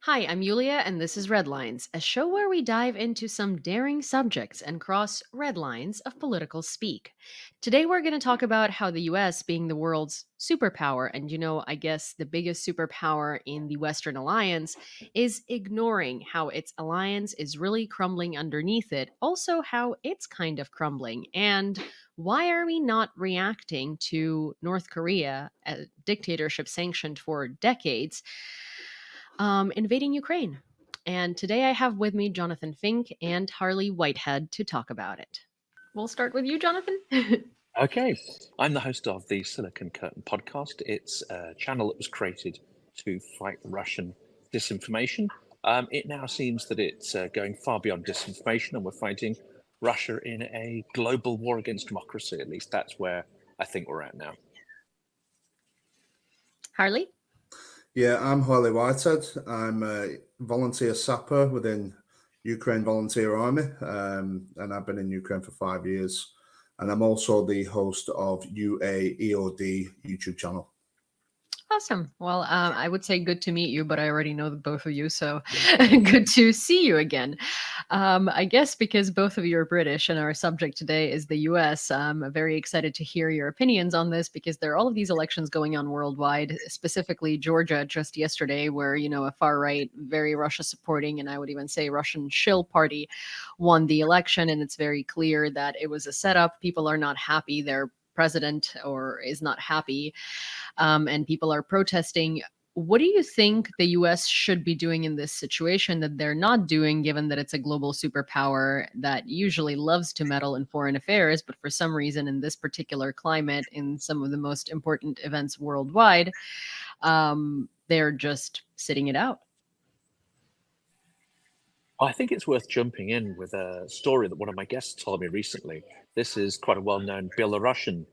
Hi, I'm Yulia, and this is Red Lines, a show where we dive into some daring subjects and cross red lines of political speak. Today, we're going to talk about how the US, being the world's superpower, and I guess the biggest superpower in the Western alliance, is ignoring how its alliance is really crumbling underneath it, also, how it's kind of crumbling, and why are we not reacting to North Korea, a dictatorship sanctioned for decades? Invading Ukraine. And today I have with me Jonathan Fink and Harley Whitehead to talk about it. We'll start with you, Jonathan. Okay, I'm the host of the Silicon Curtain podcast. It's a channel that was created to fight Russian disinformation. It now seems that it's going far beyond disinformation, and we're fighting Russia in a global war against democracy. At least that's where I think we're at now. Harley? Yeah, I'm Harley Whitehead. I'm a volunteer sapper within Ukraine Volunteer Army, and I've been in Ukraine for 5 years. And I'm also the host of UAEOD YouTube channel. Awesome. Well, I would say good to meet you, but I already know the both of you, so good to see you again. I guess because both of you are British and our subject today is the US, I'm very excited to hear your opinions on this because there are all of these elections going on worldwide, specifically Georgia just yesterday, where, a far right, very Russia supporting, and I would even say Russian shill party won the election. And it's very clear that it was a setup. People are not happy. Their president or is not happy, and people are protesting. What do you think the US should be doing in this situation that they're not doing, given that it's a global superpower that usually loves to meddle in foreign affairs, but for some reason in this particular climate, in some of the most important events worldwide, they're just sitting it out? I think it's worth jumping in with a story that one of my guests told me recently. This is quite a well-known Belarusian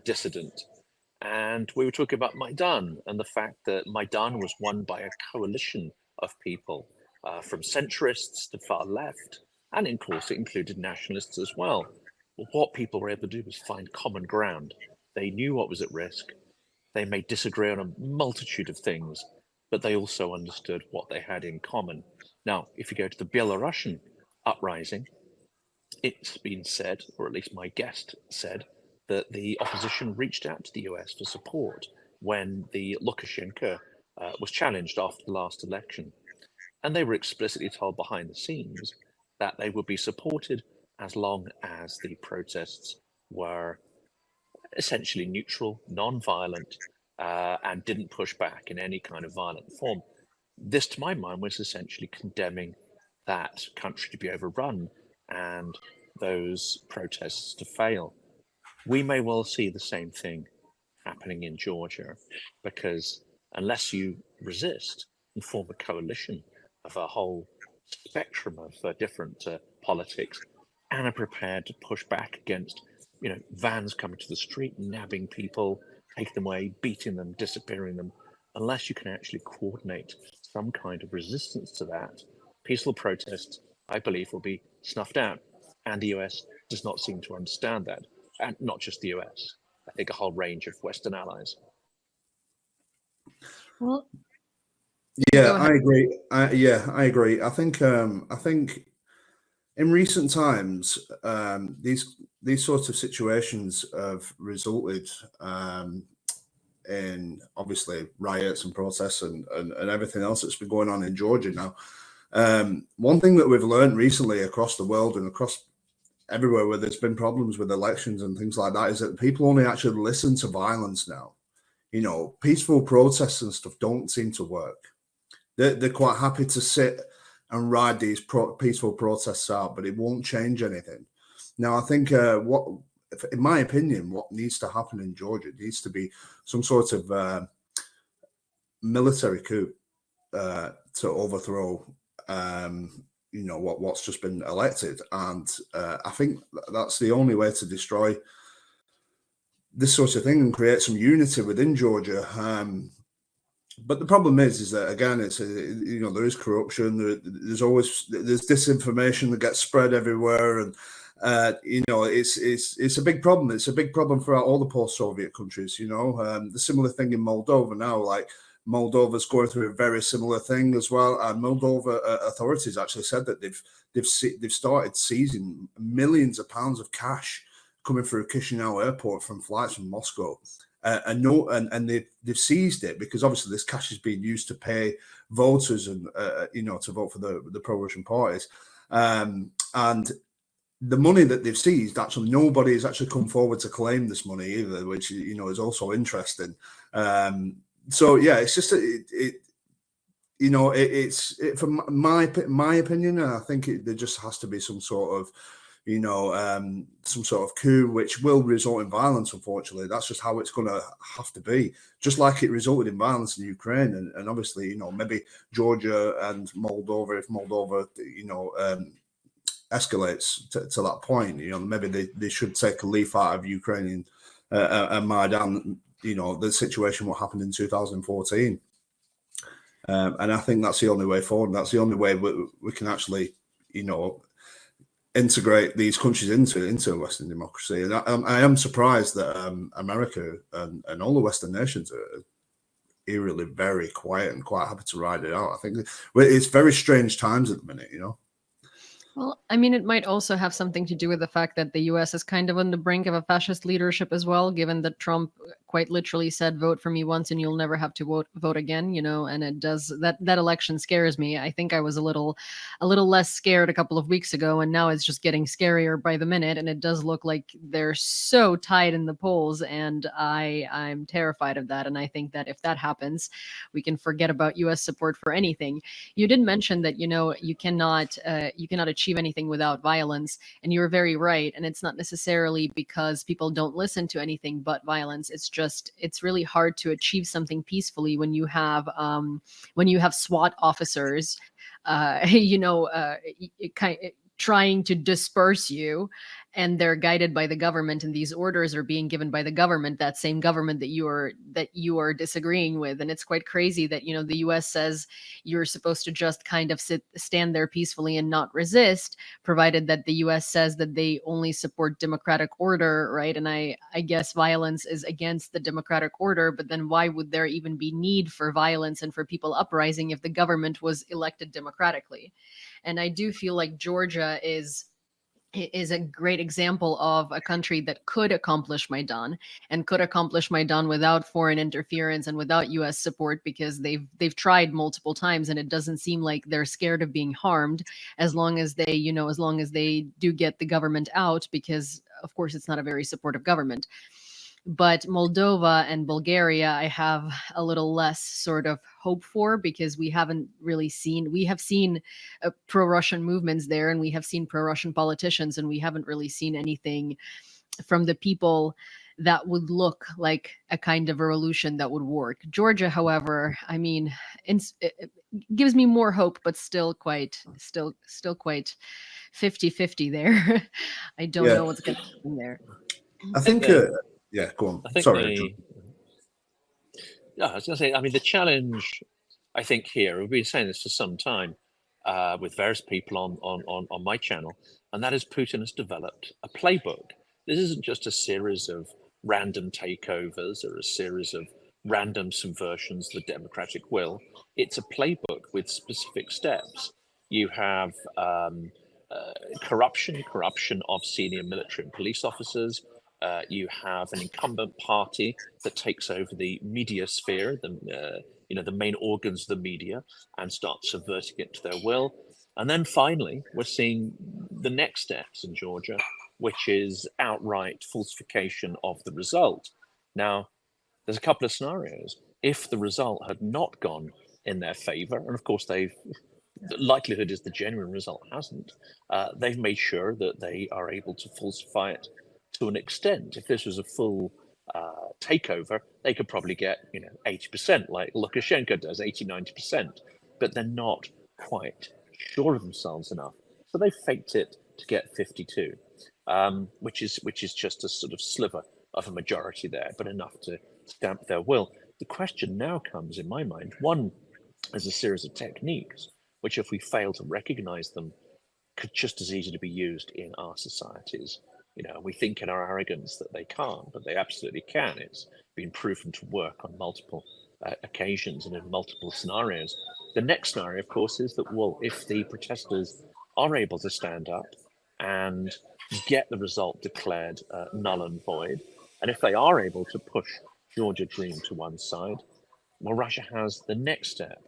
dissident. And we were talking about Maidan and the fact that Maidan was won by a coalition of people from centrists to far left, and of course it included nationalists as well. But what people were able to do was find common ground. They knew what was at risk. They may disagree on a multitude of things, but they also understood what they had in common. Now, if you go to the Belarusian uprising, it's been said, or at least my guest said, that the opposition reached out to the US for support when the Lukashenko was challenged after the last election. And they were explicitly told behind the scenes that they would be supported as long as the protests were essentially neutral, non-violent, and didn't push back in any kind of violent form. This, to my mind, was essentially condemning that country to be overrun and those protests to fail. We may well see the same thing happening in Georgia, because unless you resist and form a coalition of a whole spectrum of different politics and are prepared to push back against, vans coming to the street, nabbing people, taking them away, beating them, disappearing them, unless you can actually coordinate some kind of resistance to that, peaceful protests, I believe, will be snuffed out. And the US does not seem to understand that. And not just the US, I think a whole range of Western allies. Well, Yeah, I agree. I agree. I think in recent times, these sorts of situations have resulted in obviously riots and protests and everything else that's been going on in Georgia now. One thing that we've learned recently across the world and across everywhere where there's been problems with elections and things like that is that people only actually listen to violence now. Peaceful protests and stuff don't seem to work. They're quite happy to sit and ride these peaceful protests out, but it won't change anything. Now, I think in my opinion, what needs to happen in Georgia needs to be some sort of military coup to overthrow what's just been elected. And I think that's the only way to destroy this sort of thing and create some unity within Georgia. But the problem is that again, there is corruption. There's disinformation that gets spread everywhere, and it's a big problem. It's a big problem for all the post-Soviet countries. The similar thing in Moldova now, like Moldova's going through a very similar thing as well, and Moldova authorities actually said that they've started seizing millions of pounds of cash coming through Chisinau airport from flights from Moscow. And they've seized it because obviously this cash is being used to pay voters and to vote for the pro-Russian parties, and the money that they've seized, actually nobody has actually come forward to claim this money either, which is also interesting. So yeah, it's just from my opinion, and I think there just has to be some sort of coup, which will result in violence. Unfortunately, that's just how it's going to have to be. Just like it resulted in violence in Ukraine, and obviously, maybe Georgia and Moldova, if Moldova, escalates to that point, maybe they should take a leaf out of Ukrainian and Maidan. The situation what happened in 2014, and I think that's the only way forward. That's the only way we can actually, integrate these countries into Western democracy. And I am surprised that America and all the Western nations are eerily very quiet and quite happy to ride it out. I think it's very strange times at the minute, Well, I mean, it might also have something to do with the fact that the US is kind of on the brink of a fascist leadership as well, given that Trump quite literally said, vote for me once and you'll never have to vote again, and it does that election scares me. I think I was a little less scared a couple of weeks ago, and now it's just getting scarier by the minute, and it does look like they're so tight in the polls, and I'm terrified of that. And I think that if that happens, we can forget about US support for anything. You did mention that, you cannot achieve anything without violence, and you're very right. And it's not necessarily because people don't listen to anything but violence. It's really hard to achieve something peacefully when you have SWAT officers, trying to disperse you, and they're guided by the government, and these orders are being given by the government, that same government that you are disagreeing with. And it's quite crazy that the US says you're supposed to just kind of stand there peacefully and not resist, provided that the US says that they only support democratic order, right? And I guess violence is against the democratic order, but then why would there even be need for violence and for people uprising if the government was elected democratically? And I do feel like Georgia is a great example of a country that could accomplish Maidan, and could accomplish Maidan without foreign interference and without US support, because they've tried multiple times, and it doesn't seem like they're scared of being harmed, as long as they do get the government out, because of course it's not a very supportive government. But Moldova and Bulgaria, I have a little less sort of hope for, because we have seen pro-Russian movements there, and we have seen pro-Russian politicians, and we haven't really seen anything from the people that would look like a kind of revolution that would work. Georgia, however, I mean, it gives me more hope, but still quite 50-50 there. I don't know what's going to happen there. I think yeah, go on. I think Sorry. I was going to say, I mean, the challenge, I think here, we've been saying this for some time with various people on my channel, and that is Putin has developed a playbook. This isn't just a series of random takeovers or a series of random subversions of the democratic will. It's a playbook with specific steps. You have corruption of senior military and police officers. You have an incumbent party that takes over the media sphere, the main organs of the media, and starts subverting it to their will. And then finally, we're seeing the next steps in Georgia, which is outright falsification of the result. Now, there's a couple of scenarios. If the result had not gone in their favor, and of course the likelihood is the genuine result hasn't, they've made sure that they are able to falsify it to an extent. If this was a full takeover, they could probably get 80%, like Lukashenko does, 80-90%, but they're not quite sure of themselves enough, so they faked it to get 52, which is just a sort of sliver of a majority there, but enough to stamp their will. The question now comes, in my mind, one is a series of techniques which, if we fail to recognize them, could just as easily be used in our societies. We think in our arrogance that they can't, but they absolutely can. It's been proven to work on multiple occasions and in multiple scenarios. The next scenario, of course, is that, well, if the protesters are able to stand up and get the result declared null and void, and if they are able to push Georgia Dream to one side, well, Russia has the next step,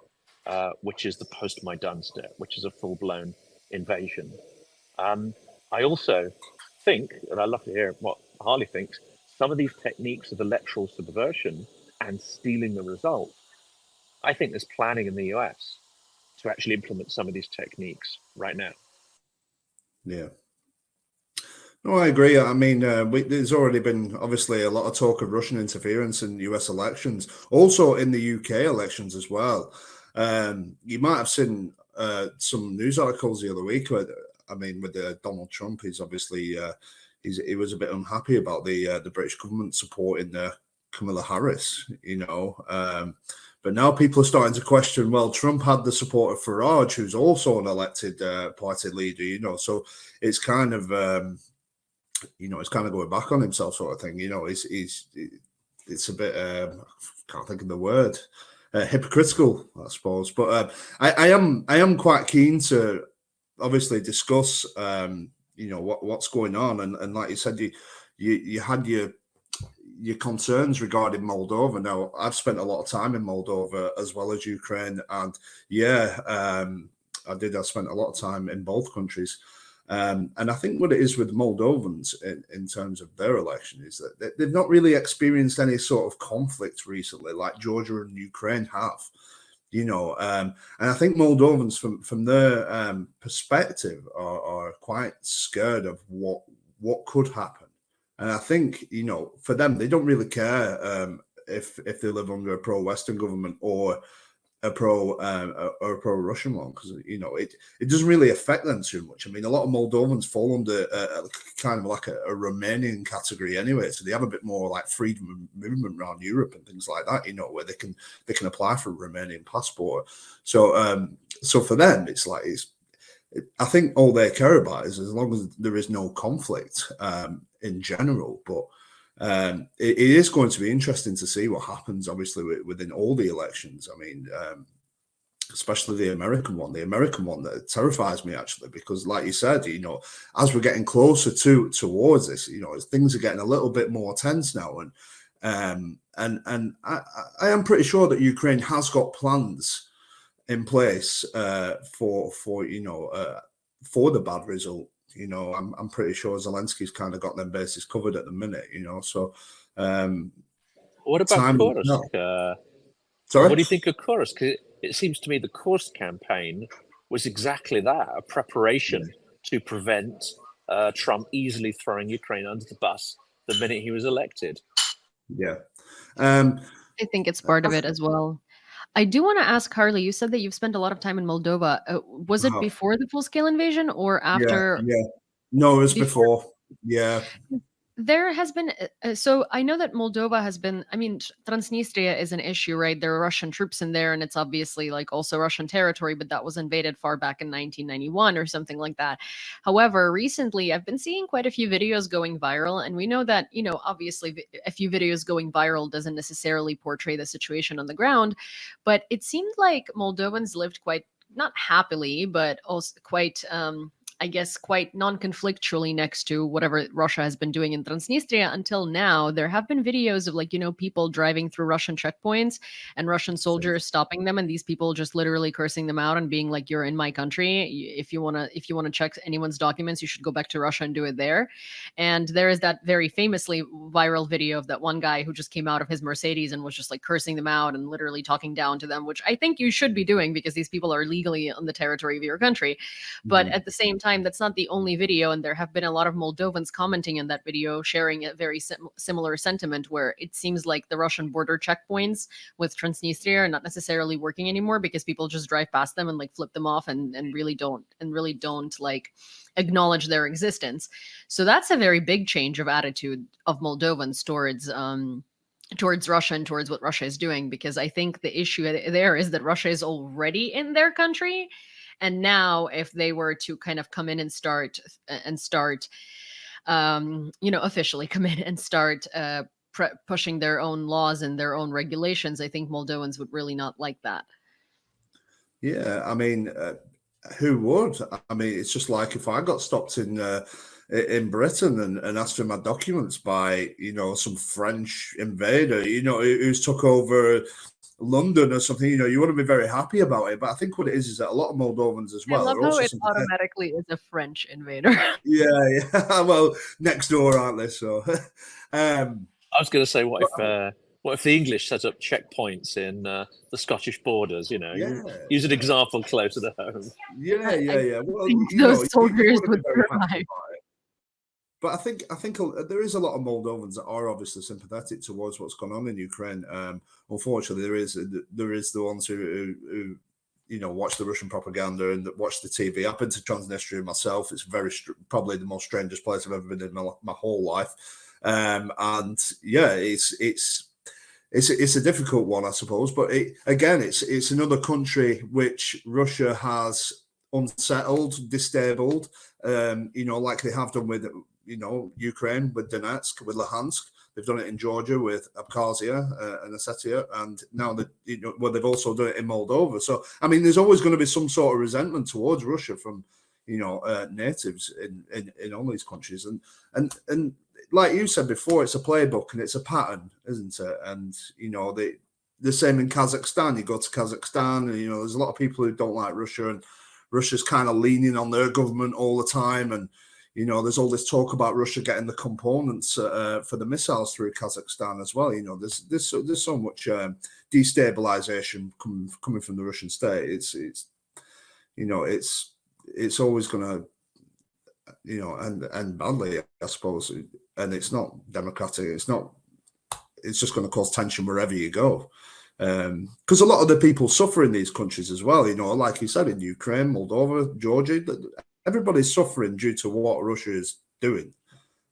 which is the post-Maidan step, which is a full-blown invasion. I also think, and I'd love to hear what Harley thinks, some of these techniques of electoral subversion and stealing the result, I think there's planning in the US to actually implement some of these techniques right now. Yeah. No, I agree. I mean, there's already been obviously a lot of talk of Russian interference in US elections, also in the UK elections as well. You might have seen some news articles the other week. I mean, with Donald Trump, he's obviously he was a bit unhappy about the British government supporting Kamala Harris, you know. But now people are starting to question, well, Trump had the support of Farage, who's also an elected party leader, you know. So it's kind of, you know, it's kind of going back on himself sort of thing. You know, it's a bit, I can't think of the word, hypocritical, I suppose. But I am quite keen to obviously discuss, you know, what's going on. And like you said, you had your concerns regarding Moldova. Now, I've spent a lot of time in Moldova as well as Ukraine, and yeah, I spent a lot of time in both countries. And I think what it is with Moldovans in terms of their election is that they've not really experienced any sort of conflict recently, like Georgia and Ukraine have. You know, and I think Moldovans, from their perspective, are quite scared of what could happen. And I think, you know, for them, they don't really care if they live under a pro-Western government or a pro-Russian one, because, you know, it doesn't really affect them too much. I mean, a lot of Moldovans fall under kind of like a Romanian category anyway, so they have a bit more like freedom of movement around Europe and things like that, you know, where they can apply for a Romanian passport. So so for them, it's like I think all they care about is as long as there is no conflict in general. But it is going to be interesting to see what happens, obviously, within all the elections. I mean, especially the American one that terrifies me, actually, because like you said, you know, as we're getting closer towards this, you know, things are getting a little bit more tense now. And I am pretty sure that Ukraine has got plans in place for you know, for the bad result. You know, I'm pretty sure Zelensky's kind of got them bases covered at the minute, you know. So what about Kursk? Sorry? What do you think of Kursk? It seems to me the Kursk campaign was exactly that, a preparation to prevent Trump easily throwing Ukraine under the bus the minute he was elected. Yeah. I think it's part of it as well. I do want to ask Harley, you said that you've spent a lot of time in Moldova. Was it before the full-scale invasion or after? Yeah. No, it was before. Yeah. There has been, so I know that Moldova has been, I mean, Transnistria is an issue, right? There are Russian troops in there, and it's obviously like also Russian territory, but that was invaded far back in 1991 or something like that. However, recently I've been seeing quite a few videos going viral, and we know that, you know, obviously a few videos going viral doesn't necessarily portray the situation on the ground, but it seemed like Moldovans lived quite, not happily, but also quite, I guess, quite non-conflictually next to whatever Russia has been doing in Transnistria until now. There have been videos of, like, you know, people driving through Russian checkpoints and Russian soldiers stopping them, and these people just literally cursing them out and being like, "You're in my country. If you wanna check anyone's documents, you should go back to Russia and do it there." And there is that very famously viral video of that one guy who just came out of his Mercedes and was just like cursing them out and literally talking down to them, which I think you should be doing because these people are legally on the territory of your country. But at the same time, that's not the only video, and there have been a lot of Moldovans commenting in that video, sharing a very similar sentiment, where it seems like the Russian border checkpoints with Transnistria are not necessarily working anymore because people just drive past them and like flip them off and really don't like acknowledge their existence. So that's a very big change of attitude of Moldovans towards Russia and towards what Russia is doing, because I think the issue there is that Russia is already in their country. And now if they were to kind of come in and start, you know, officially come in and start pushing their own laws and their own regulations, I think Moldovans would really not like that. Yeah, I mean, who would? I mean, it's just like if I got stopped in Britain and asked for my documents by, you know, some French invader, you know, who's took over London or something, you know, you wouldn't be very happy about it. But I think what it is that a lot of Moldovans as I well love are how also it automatically is a French invader. yeah, well, next door, aren't they? So, I was going to say, what if the English set up checkpoints in the Scottish borders? You know, yeah, use an example closer to home. yeah. Well, think you know, those soldiers wouldn't be would very happy survive. about it. But I think there is a lot of Moldovans that are obviously sympathetic towards what's going on in Ukraine. Unfortunately, there is the ones who you know watch the Russian propaganda and that watch the TV. I've been to Transnistria myself. It's probably the most strangest place I've ever been in my whole life. And yeah, it's a difficult one, I suppose. But it's another country which Russia has unsettled, destabled. You know, like they have done with, you know, Ukraine, with Donetsk, with Luhansk. They've done it in Georgia with Abkhazia and Ossetia, and now they've also done it in Moldova. So, I mean, there's always going to be some sort of resentment towards Russia from, you know, natives in all these countries, and like you said before, it's a playbook and it's a pattern, isn't it? And you know, the same in Kazakhstan. You go to Kazakhstan, and you know, there's a lot of people who don't like Russia, and Russia's kind of leaning on their government all the time, and you know, there's all this talk about Russia getting the components for the missiles through Kazakhstan as well. You know, there's so much destabilization coming from the Russian state. It's you know, it's always going to, you know, and badly, I suppose. And it's not democratic. It's just going to cause tension wherever you go. Because a lot of the people suffer in these countries as well. You know, like you said, in Ukraine, Moldova, Georgia, everybody's suffering due to what Russia is doing.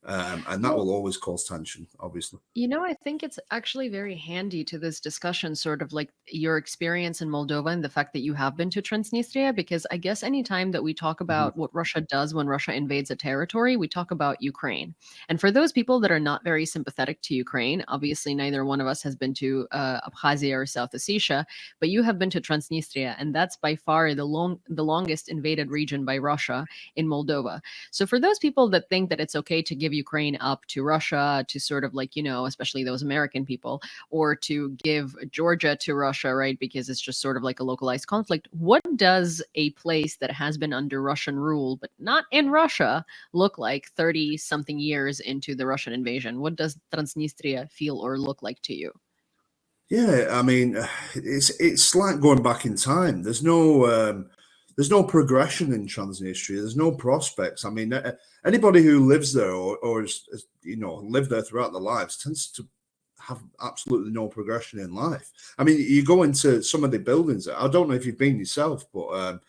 And that will always cause tension, obviously. You know, I think it's actually very handy to this discussion, sort of like your experience in Moldova and the fact that you have been to Transnistria, because I guess anytime that we talk about what Russia does when Russia invades a territory, we talk about Ukraine. And for those people that are not very sympathetic to Ukraine, obviously neither one of us has been to Abkhazia or South Ossetia, but you have been to Transnistria, and that's by far the longest invaded region by Russia in Moldova. So for those people that think that it's okay to give Ukraine up to Russia, to sort of like, you know, especially those American people, or to give Georgia to Russia, right? Because it's just sort of like a localized conflict. What does a place that has been under Russian rule, but not in Russia, look like 30 something years into the Russian invasion? What does Transnistria feel or look like to you? Yeah, I mean, it's like going back in time. There's no progression in Transnistria. There's no prospects. I mean, anybody who lives there or is, you know, lived there throughout their lives tends to have absolutely no progression in life. I mean, you go into some of the buildings. I don't know if you've been yourself, but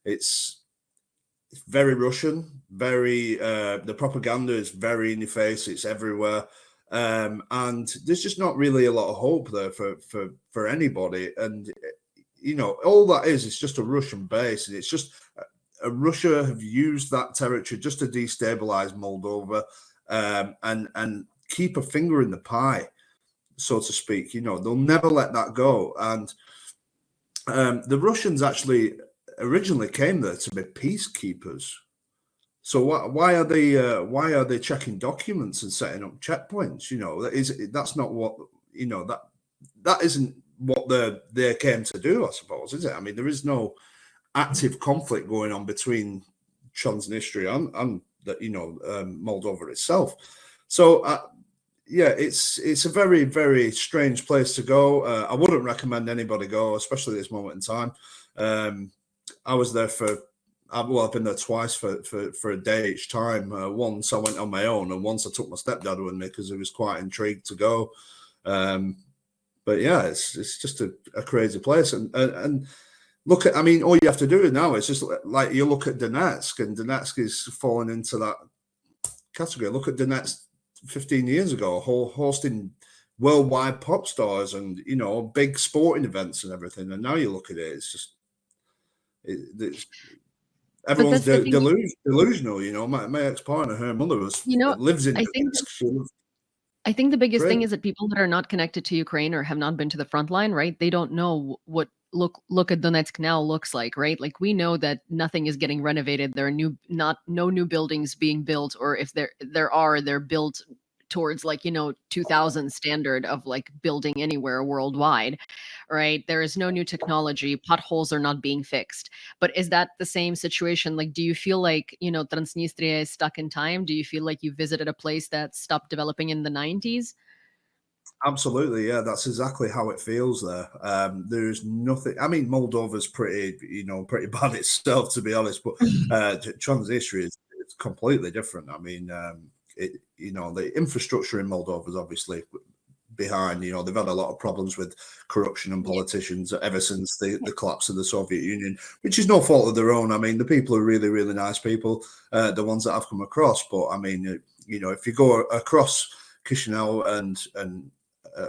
it's very Russian. Very the propaganda is very in your face. It's everywhere. And there's just not really a lot of hope there for anybody. And you know, all that is just a Russian base, and it's just Russia have used that territory just to destabilize Moldova and keep a finger in the pie, so to speak. You know, they'll never let that go. And the Russians actually originally came there to be peacekeepers. So why are they checking documents and setting up checkpoints? You know, that's not what, you know, that isn't what they came to do, I suppose, is it? I mean, there is no active conflict going on between Transnistria and you know, Moldova itself. So yeah, it's a very, very strange place to go. I wouldn't recommend anybody go, especially at this moment in time. I was there I've been there twice for a day each time. Once I went on my own, and once I took my stepdad with me because he was quite intrigued to go. But yeah, it's just a crazy place. And look at, I mean, all you have to do now is just like you look at Donetsk, and Donetsk is falling into that category. Look at Donetsk 15 years ago, hosting worldwide pop stars and, you know, big sporting events and everything. And now you look at it, it's just, everyone's delusional. You know, my ex-partner, her mother You know, lives in I think Donetsk. I think the It's biggest thing really is that people that are not connected to Ukraine or have not been to the front line, right? They don't know what look at Donetsk now looks like, right? Like we know that nothing is getting renovated. There are no new buildings being built, or if there are, they're built towards like, 2000 standard of like building anywhere worldwide, right? There is no new technology. Potholes are not being fixed. But is that the same situation? Like, do you feel like, Transnistria is stuck in time? Do you feel like you visited a place that stopped developing in the 90s? absolutely, yeah. That's exactly how it feels there. There's nothing. I mean, Moldova's pretty, pretty bad itself, to be honest. But Transnistria is it's completely different. I mean, the infrastructure in Moldova is obviously behind. They've had a lot of problems with corruption and Yeah. politicians ever since the collapse of the Soviet Union, which is no fault of their own. I mean, the people are really, really nice people, the ones that I've come across. But I mean, if you go across Chisinau and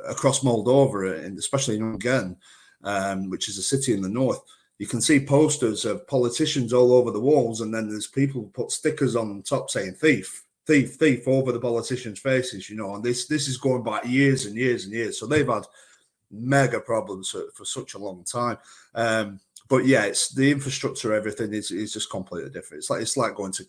across Moldova, and especially in Ungen, which is a city in the north, you can see posters of politicians all over the walls, and then there's people who put stickers on top saying "thief, thief, thief" over the politicians' faces. And this is going back years and years and years. So they've had mega problems for such a long time. But yeah, it's the infrastructure, everything is just completely different. It's like going to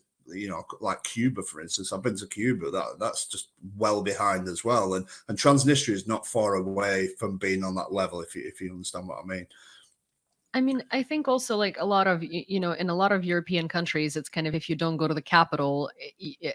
like Cuba, for instance. I've been to Cuba. That's just well behind as well. And Transnistria is not far away from being on that level, if you understand what I mean. I mean, I think also like a lot of, in a lot of European countries, it's kind of if you don't go to the capital,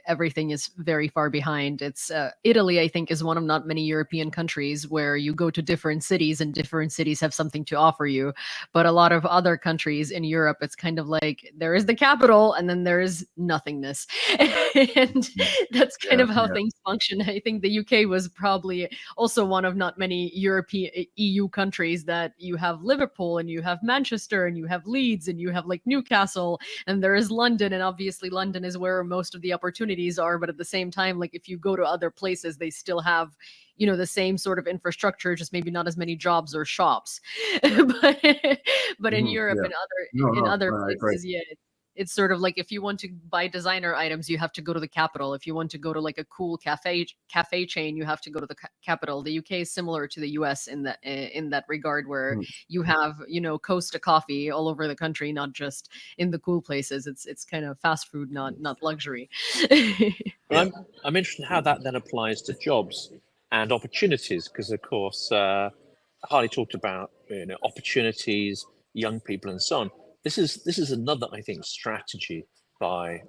everything is very far behind. It's Italy, I think, is one of not many European countries where you go to different cities and different cities have something to offer you. But a lot of other countries in Europe, it's kind of like there is the capital and then there is nothingness. And that's kind Yeah, of how yeah. things function. I think the UK was probably also one of not many European EU countries that you have Liverpool and you have Manchester and you have Leeds and you have like Newcastle and there is London, and obviously London is where most of the opportunities are, but at the same time, like if you go to other places they still have the same sort of infrastructure, just maybe not as many jobs or shops. but but in Europe Yeah. and other No, in no, other I agree. places, yeah, it's sort of like if you want to buy designer items, you have to go to the capital. If you want to go to like a cool cafe chain, you have to go to the capital. The UK is similar to the US in that regard, where Mm. you have Costa coffee all over the country, not just in the cool places. It's kind of fast food, not luxury. But Yeah. I'm interested in how that then applies to jobs and opportunities, because of course Harley talked about opportunities, young people, and so on. This is another, I think, strategy by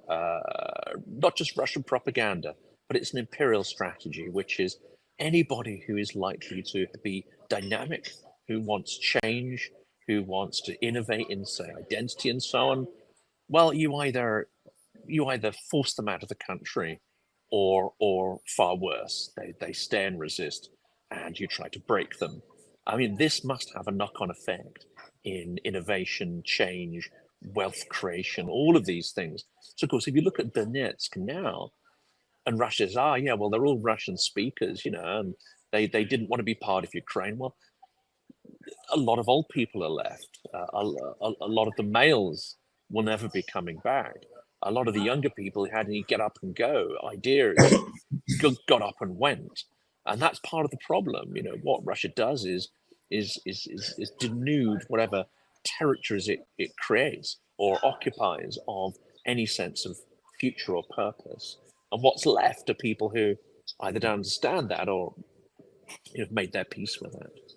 not just Russian propaganda, but it's an imperial strategy, which is anybody who is likely to be dynamic, who wants change, who wants to innovate in, say, identity and so on. Well, you either force them out of the country, or far worse, they stay and resist, and you try to break them. I mean, this must have a knock-on effect in innovation, change, wealth creation, all of these things. So, of course, if you look at Donetsk now, and Russia says, yeah, well, they're all Russian speakers, and they didn't want to be part of Ukraine. Well, a lot of old people are left. A lot of the males will never be coming back. A lot of the younger people who had any get up and go ideas got up and went, and that's part of the problem. What Russia does is denude whatever territories it creates or occupies of any sense of future or purpose, and what's left are people who either don't understand that or have made their peace with it.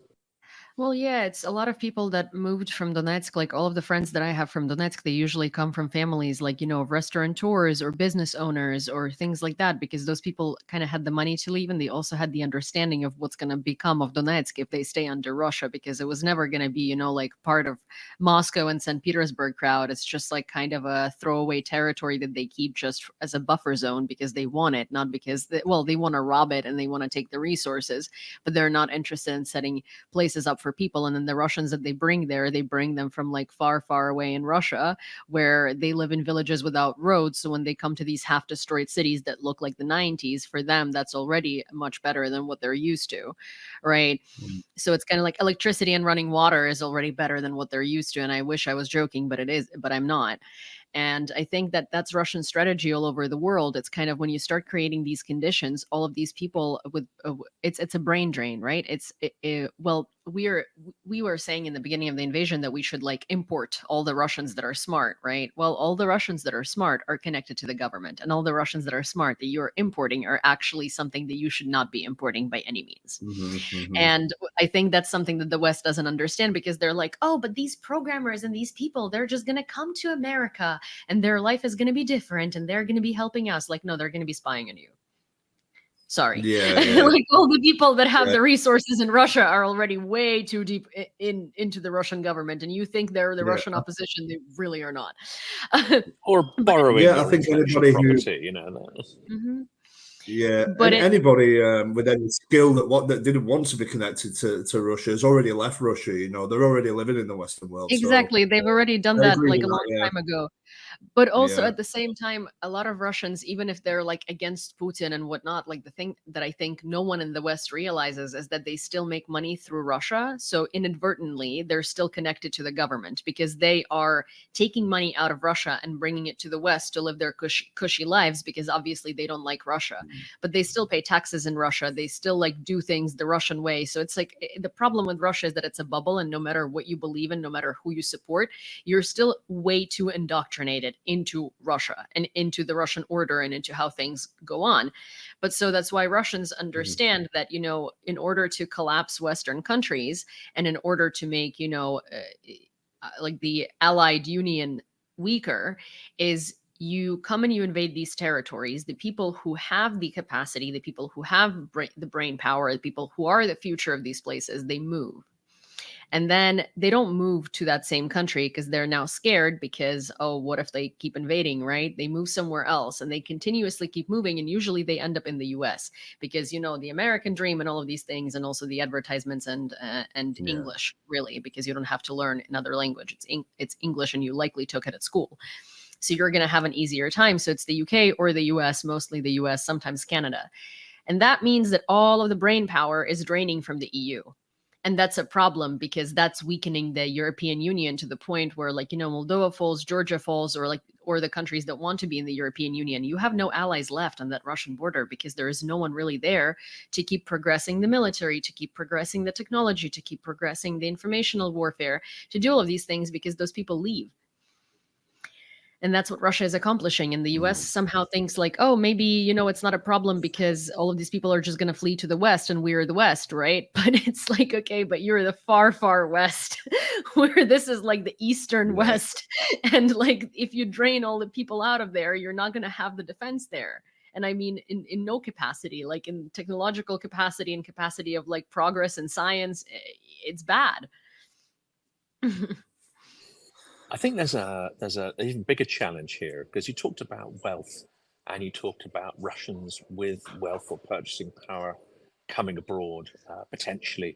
Well, yeah, it's a lot of people that moved from Donetsk. Like all of the friends that I have from Donetsk, they usually come from families like, restaurateurs or business owners or things like that, because those people kind of had the money to leave and they also had the understanding of what's going to become of Donetsk if they stay under Russia, because it was never going to be, like part of Moscow and St. Petersburg crowd. It's just like kind of a throwaway territory that they keep just as a buffer zone because they want it, not because, they want to rob it and they want to take the resources, but they're not interested in setting places up for people. And then the Russians that they bring there, they bring them from like far, far away in Russia where they live in villages without roads. So when they come to these half destroyed cities that look like the 90s, for them, that's already much better than what they're used to. Right. Mm. So it's kind of like electricity and running water is already better than what they're used to. And I wish I was joking, but it is, but I'm not. And I think that that's Russian strategy all over the world. It's kind of when you start creating these conditions, all of these people with it's a brain drain, right? Well, we were saying in the beginning of the invasion that we should like import all the Russians that are smart, right? Well, all the Russians that are smart are connected to the government, and all the Russians that are smart that you're importing are actually something that you should not be importing by any means. And I think that's something that the West doesn't understand, because they're like, oh, but these programmers and these people, they're just going to come to America and their life is going to be different and they're going to be helping us. Like, no, they're going to be spying on you. Sorry. Yeah. Like all the people that have Yeah. the resources in Russia are already way too deep into the Russian government. And you think they're the Russian opposition. They really are not. Or borrowing Yeah, I your think intellectual anybody who- property, you know. Mhm. Yeah, But anybody with any skill that didn't want to be connected to Russia has already left Russia. You know, they're already living in the Western world. exactly. They've already done I that agree like a with long that, yeah. time ago. But also Yeah. at the same time, a lot of Russians, even if they're like against Putin and whatnot, like the thing that I think no one in the West realizes is that they still make money through Russia. So inadvertently, they're still connected to the government because they are taking money out of Russia and bringing it to the West to live their cushy lives, because obviously they don't like Russia, but they still pay taxes in Russia. They still like do things the Russian way. So it's like the problem with Russia is that it's a bubble, and no matter what you believe in, no matter who you support, you're still way too indoctrinated into Russia and into the Russian order and into how things go on. But so that's why Russians understand that, you know, in order to collapse Western countries and in order to make, you know, like the Allied Union weaker, is you come and you invade these territories. The people who have the capacity, the people who have the brain power, the people who are the future of these places, they move. And then they don't move to that same country because they're now scared because, oh, what if they keep invading, right? They move somewhere else and they continuously keep moving. And usually they end up in the US because, you know, the American dream and all of these things, and also the advertisements and English, really, because you don't have to learn another language. It's English and you likely took it at school. So you're going to have an easier time. So it's the UK or the US, mostly the US, sometimes Canada. And that means that all of the brain power is draining from the EU. And that's a problem because that's weakening the European Union to the point where, like, you know, Moldova falls, Georgia falls, or the countries that want to be in the European Union. You have no allies left on that Russian border because there is no one really there to keep progressing the military, to keep progressing the technology, to keep progressing the informational warfare, to do all of these things because those people leave. And that's what Russia is accomplishing. And the US somehow thinks like, oh, maybe, you know, it's not a problem because all of these people are just going to flee to the West and we're the West, right? But it's like, okay, but you're the far, far West where this is like the Eastern West. And like, if you drain all the people out of there, you're not going to have the defense there. And I mean, in no capacity, like in technological capacity and capacity of like progress and science, it's bad. I think there's an even bigger challenge here, because you talked about wealth and you talked about Russians with wealth or purchasing power coming abroad, potentially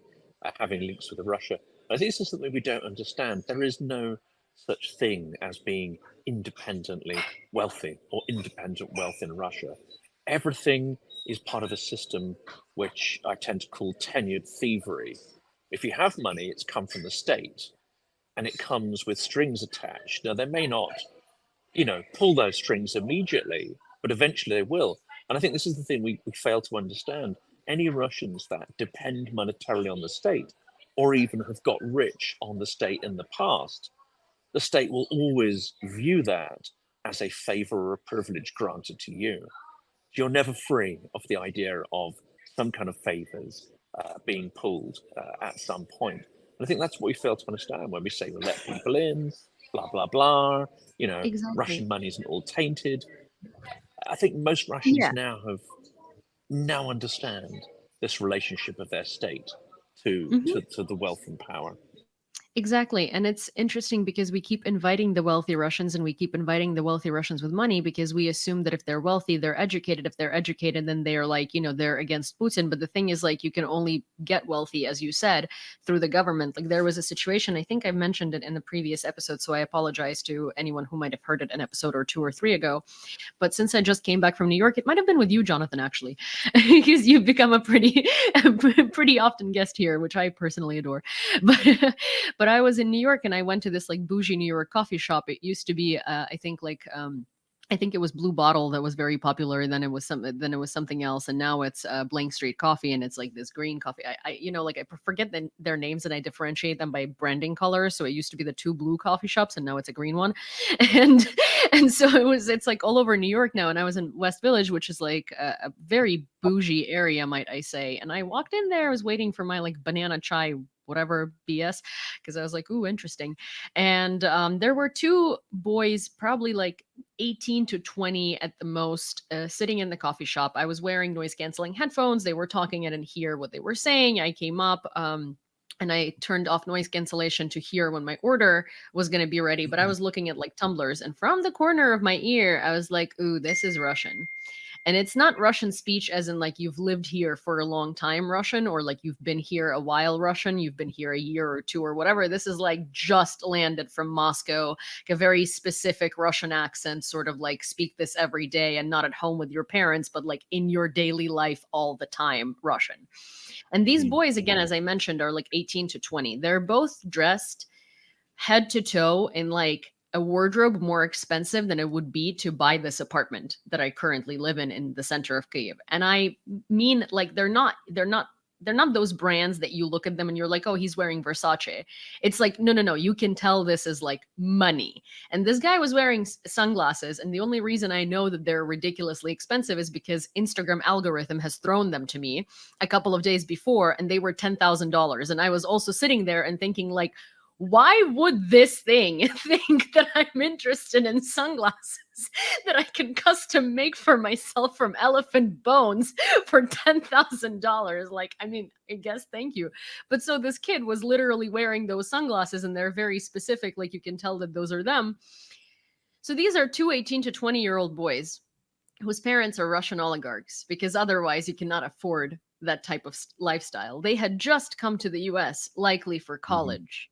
having links with Russia. I think this is something we don't understand. There is no such thing as being independently wealthy or independent wealth in Russia. Everything is part of a system which I tend to call tenured thievery. If you have money, it's come from the state, and it comes with strings attached. Now, they may not, you know, pull those strings immediately, but eventually they will. And I think this is the thing we fail to understand. Any Russians that depend monetarily on the state, or even have got rich on the state in the past, the state will always view that as a favor or a privilege granted to you. You're never free of the idea of some kind of favors being pulled at some point. And I think that's what we fail to understand when we say we'll let people in, blah, blah, blah. You know, Exactly. Russian money isn't all tainted. I think most Russians now understand this relationship of their state to the wealth and power. Exactly. And it's interesting because we keep inviting the wealthy Russians and we keep inviting the wealthy Russians with money because we assume that if they're wealthy, they're educated. If they're educated, then they're like, you know, they're against Putin. But the thing is, like, you can only get wealthy, as you said, through the government. Like, there was a situation, I think I mentioned it in the previous episode, so I apologize to anyone who might have heard it an episode or 2 or 3 ago. But since I just came back from New York, it might have been with you, Jonathan, actually, because you've become a pretty often guest here, which I personally adore. But But I was in New York and I went to this like bougie New York coffee shop. It used to be, I think it was Blue Bottle that was very popular. Then it was something else, and now it's Blank Street Coffee, and it's like this green coffee. I forget their names, and I differentiate them by branding color. So it used to be the two blue coffee shops, and now it's a green one, and so it's like all over New York now. And I was in West Village, which is like a very bougie area, might I say. And I walked in there, I was waiting for my like banana chai whatever BS, because I was like, ooh, interesting. And there were two boys, probably like 18 to 20 at the most, sitting in the coffee shop. I was wearing noise canceling headphones. They were talking. I didn't hear what they were saying. I came up and I turned off noise cancellation to hear when my order was going to be ready. But I was looking at like tumblers, and from the corner of my ear, I was like, ooh, this is Russian. And it's not Russian speech as in like you've lived here for a long time Russian, or like you've been here a while Russian, you've been here a year or two or whatever. This is like just landed from Moscow, like a very specific Russian accent, sort of like speak this every day and not at home with your parents, but like in your daily life all the time Russian. And these boys, again, as I mentioned, are like 18 to 20. They're both dressed head to toe in like a wardrobe more expensive than it would be to buy this apartment that I currently live in the center of Kyiv. And I mean, like, they're not those brands that you look at them and you're like, oh, he's wearing Versace. It's like, no, you can tell this is like money. And this guy was wearing sunglasses. And the only reason I know that they're ridiculously expensive is because Instagram algorithm has thrown them to me a couple of days before, and they were $10,000. And I was also sitting there and thinking like, why would this thing think that I'm interested in sunglasses that I can custom make for myself from elephant bones for $10,000? Like, I mean, I guess thank you. But so this kid was literally wearing those sunglasses, and they're very specific. Like, you can tell that those are them. So these are two 18 to 20-year-old boys whose parents are Russian oligarchs, because otherwise you cannot afford that type of lifestyle. They had just come to the US, likely for college.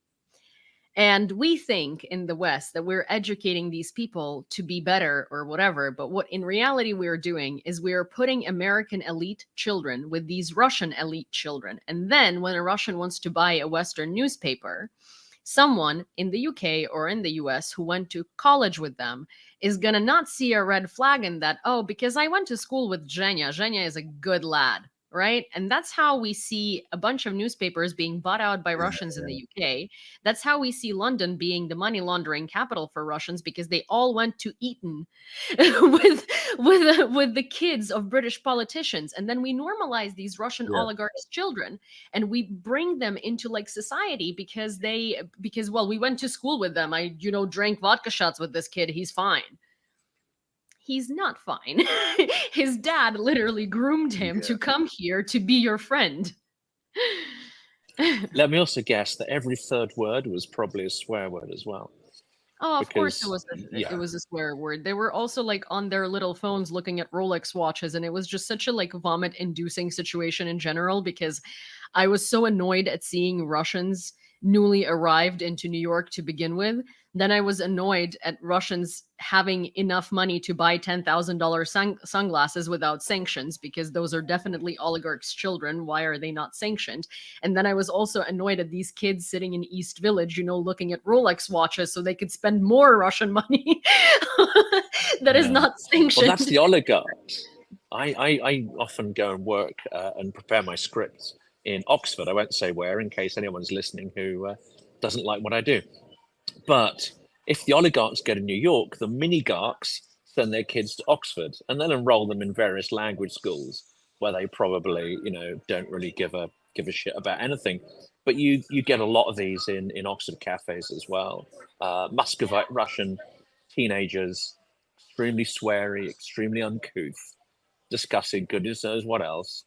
And we think in the West that we're educating these people to be better or whatever. But what in reality we're doing is we're putting American elite children with these Russian elite children. And then when a Russian wants to buy a Western newspaper, someone in the UK or in the US who went to college with them is going to not see a red flag in that, oh, because I went to school with Zhenya. Zhenya is a good lad. Right. And that's how we see a bunch of newspapers being bought out by Russians in the UK. That's how we see London being the money laundering capital for Russians, because they all went to Eton with the kids of British politicians. And then we normalize these Russian oligarchs' children, and we bring them into like society because well, we went to school with them. I drank vodka shots with this kid. He's fine. He's not fine. His dad literally groomed him to come here to be your friend. Let me also guess that every third word was probably a swear word as well. Oh, of course it was a swear word. They were also like on their little phones looking at Rolex watches, and it was just such a like vomit-inducing situation in general, because I was so annoyed at seeing Russians newly arrived into New York to begin with. Then I was annoyed at Russians having enough money to buy $10,000 sunglasses without sanctions, because those are definitely oligarchs' children. Why are they not sanctioned? And then I was also annoyed at these kids sitting in East Village, looking at Rolex watches so they could spend more Russian money that is not sanctioned. Well, that's the oligarchs. I often go and work and prepare my scripts in Oxford. I won't say where, in case anyone's listening who doesn't like what I do. But if the oligarchs go to New York, the minigarchs send their kids to Oxford, and then enroll them in various language schools where they probably, don't really give a shit about anything. But you get a lot of these in Oxford cafes as well. Muscovite Russian teenagers, extremely sweary, extremely uncouth, discussing goodness knows what else.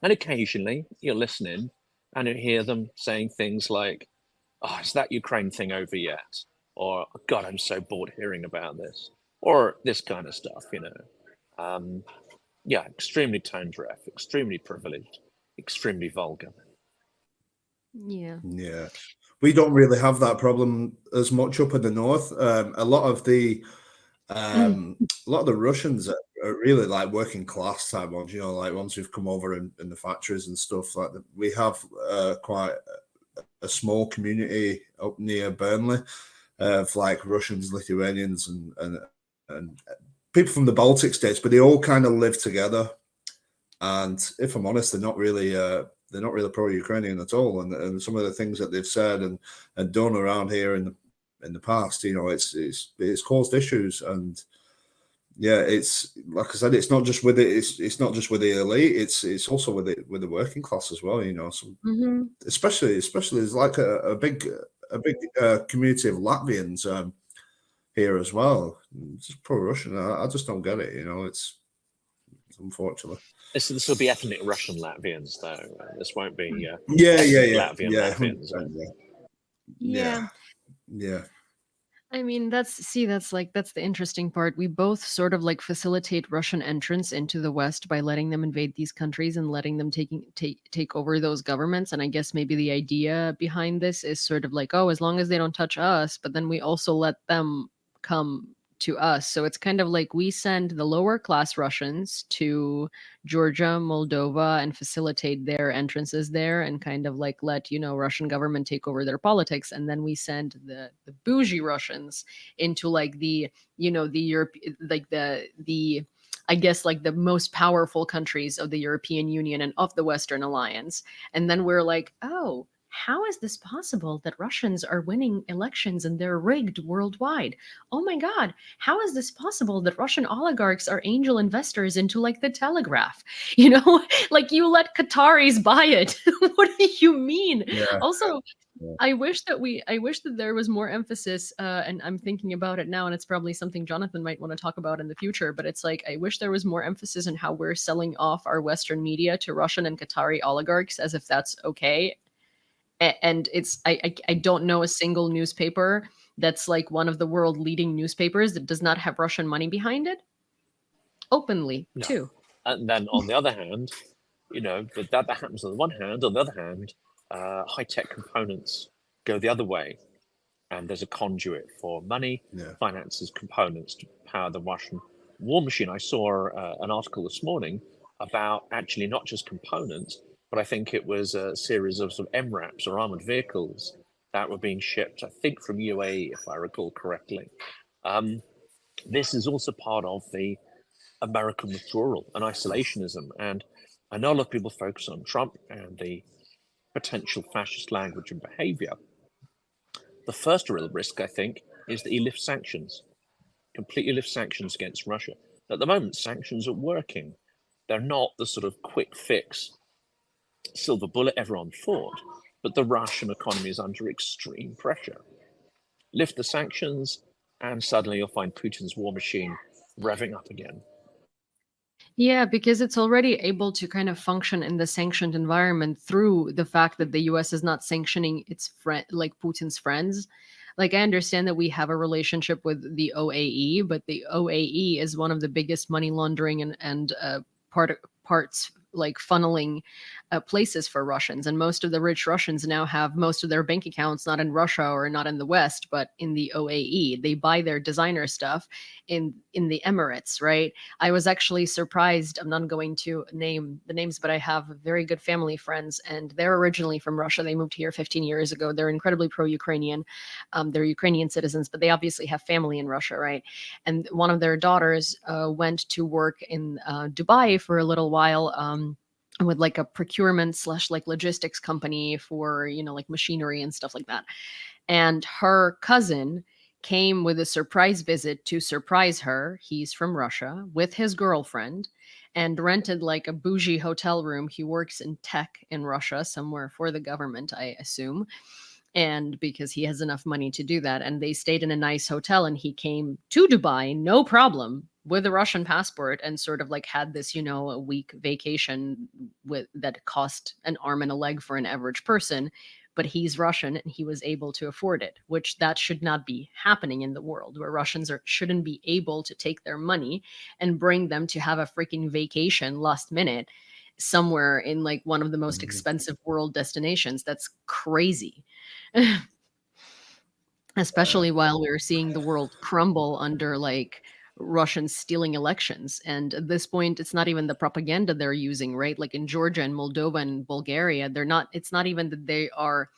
And occasionally you're listening and you hear them saying things like, oh, is that Ukraine thing over yet? Or, God, I'm so bored hearing about this. Or this kind of stuff, extremely tone deaf, extremely privileged, extremely vulgar. Yeah. We don't really have that problem as much up in the north. A lot of the Russians are really like working class type ones, like ones who've come over in the factories and stuff like that. We have quite a small community up near Burnley of like Russians, Lithuanians, and people from the Baltic states, but they all kind of live together. And if I'm honest, they're not really pro-Ukrainian at all. And some of the things that they've said and done around here in the past, you know, it's caused issues. And yeah, it's like I said, it's not just with it's not just with the elite, it's also with the working class as well. You know, especially there's like a big community of Latvians here as well. It's just pro-Russian. I just don't get it. You know, it's unfortunate. This will be ethnic Russian Latvians, though. This won't be Latvian Latvians. Yeah. I mean, that's the interesting part. We both sort of like facilitate Russian entrance into the West by letting them invade these countries and letting them take over those governments. And I guess maybe the idea behind this is sort of like, oh, as long as they don't touch us, but then we also let them come to us. So it's kind of like we send the lower class Russians to Georgia, Moldova, and facilitate their entrances there, and kind of like let, you know, Russian government take over their politics. And then we send the bougie Russians into like the, you know, the Europe, like the I guess like the most powerful countries of the European Union and of the Western Alliance. And then we're like, oh, how is this possible that Russians are winning elections and they're rigged worldwide? Oh my God, how is this possible that Russian oligarchs are angel investors into like the Telegraph? You know, like you let Qataris buy it. What do you mean? Yeah. Also, Yeah. I wish that there was more emphasis, and I'm thinking about it now, and it's probably something Jonathan might want to talk about in the future, but it's like, I wish there was more emphasis on how we're selling off our Western media to Russian and Qatari oligarchs as if that's okay. And it's I don't know a single newspaper that's like one of the world leading newspapers that does not have Russian money behind it openly too. And then on the other hand, you know, that happens on the one hand. On the other hand, high-tech components go the other way, and there's a conduit for money, finances, components to power the Russian war machine. I saw an article this morning about actually not just components, but I think it was a series of sort of MRAPs or armored vehicles that were being shipped, I think, from UAE, if I recall correctly. This is also part of the American withdrawal and isolationism. And I know a lot of people focus on Trump and the potential fascist language and behavior. The first real risk, I think, is that he lifts sanctions, completely lifts sanctions against Russia. At the moment, sanctions are working. They're not the sort of quick fix silver bullet everyone thought, but the Russian economy is under extreme pressure. Lift the sanctions, and suddenly you'll find Putin's war machine revving up again. Yeah, because it's already able to kind of function in the sanctioned environment through the fact that the US is not sanctioning its like Putin's friends. Like, I understand that we have a relationship with the OAE, but the OAE is one of the biggest money laundering and parts like funneling places for Russians. And most of the rich Russians now have most of their bank accounts not in Russia or not in the West, but in the OAE. They buy their designer stuff in the Emirates, right? I was actually surprised. I'm not going to name the names, but I have very good family friends, and they're originally from Russia. They moved here 15 years ago. They're incredibly pro-Ukrainian. They're Ukrainian citizens, but they obviously have family in Russia, right? And one of their daughters went to work in Dubai for a little while, with like a procurement / like logistics company for, you know, like machinery and stuff like that. And her cousin came with a surprise visit to surprise her. He's from Russia with his girlfriend, and rented like a bougie hotel room. He works in tech in Russia, somewhere for the government, I assume. And because he has enough money to do that, and they stayed in a nice hotel, and he came to Dubai, no problem, with a Russian passport, and sort of like had this, you know, a week vacation with that cost an arm and a leg for an average person. But he's Russian and he was able to afford it, which that should not be happening in the world, where Russians shouldn't be able to take their money and bring them to have a freaking vacation last minute somewhere in like one of the most expensive world destinations. That's crazy. Especially while we're seeing the world crumble under like Russians stealing elections. And at this point, it's not even the propaganda they're using, right? Like in Georgia and Moldova and Bulgaria, it's not even that they are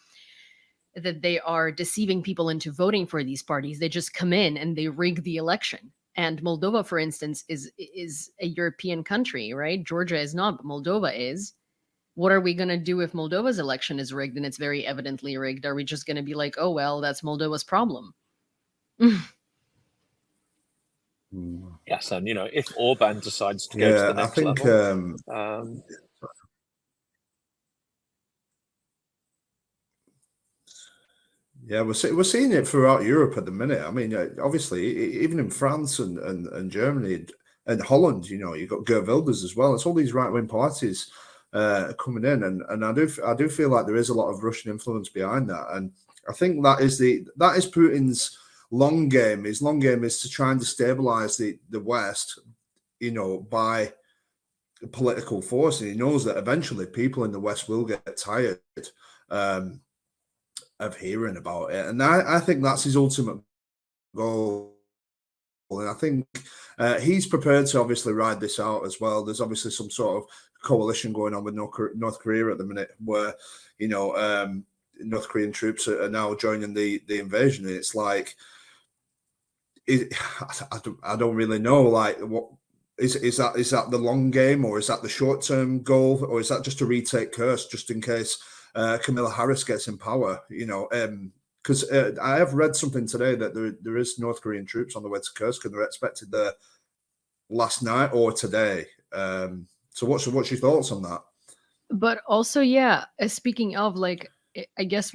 that they are deceiving people into voting for these parties. They just come in and they rig the election. And Moldova, for instance, is a European country, right? Georgia is not, but Moldova is. What are we going to do if Moldova's election is rigged and it's very evidently rigged? Are we just going to be like, oh, well, that's Moldova's problem? Yes, and if Orban decides to go to the next level, yeah, we're seeing it throughout Europe at the minute. I mean, obviously, even in France and Germany and Holland, you've got Geert Wilders as well. It's all these right wing parties coming in, and I do feel like there is a lot of Russian influence behind that, and I think that is Putin's long game. His long game is to try and destabilize the West, by political force, and he knows that eventually people in the West will get tired of hearing about it, and I think that's his ultimate goal. And I think he's prepared to obviously ride this out as well. There's obviously some sort of coalition going on with North Korea at the minute, where North Korean troops are now joining the invasion, and it's like I don't really know, like, what is that the long game, or is that the short term goal, or is that just a retake curse just in case Kamala Harris gets in power? Because I have read something today that there is North Korean troops on the way to Kursk, and they're expected there last night or today. So what's your thoughts on that? But also, yeah, speaking of, like, I guess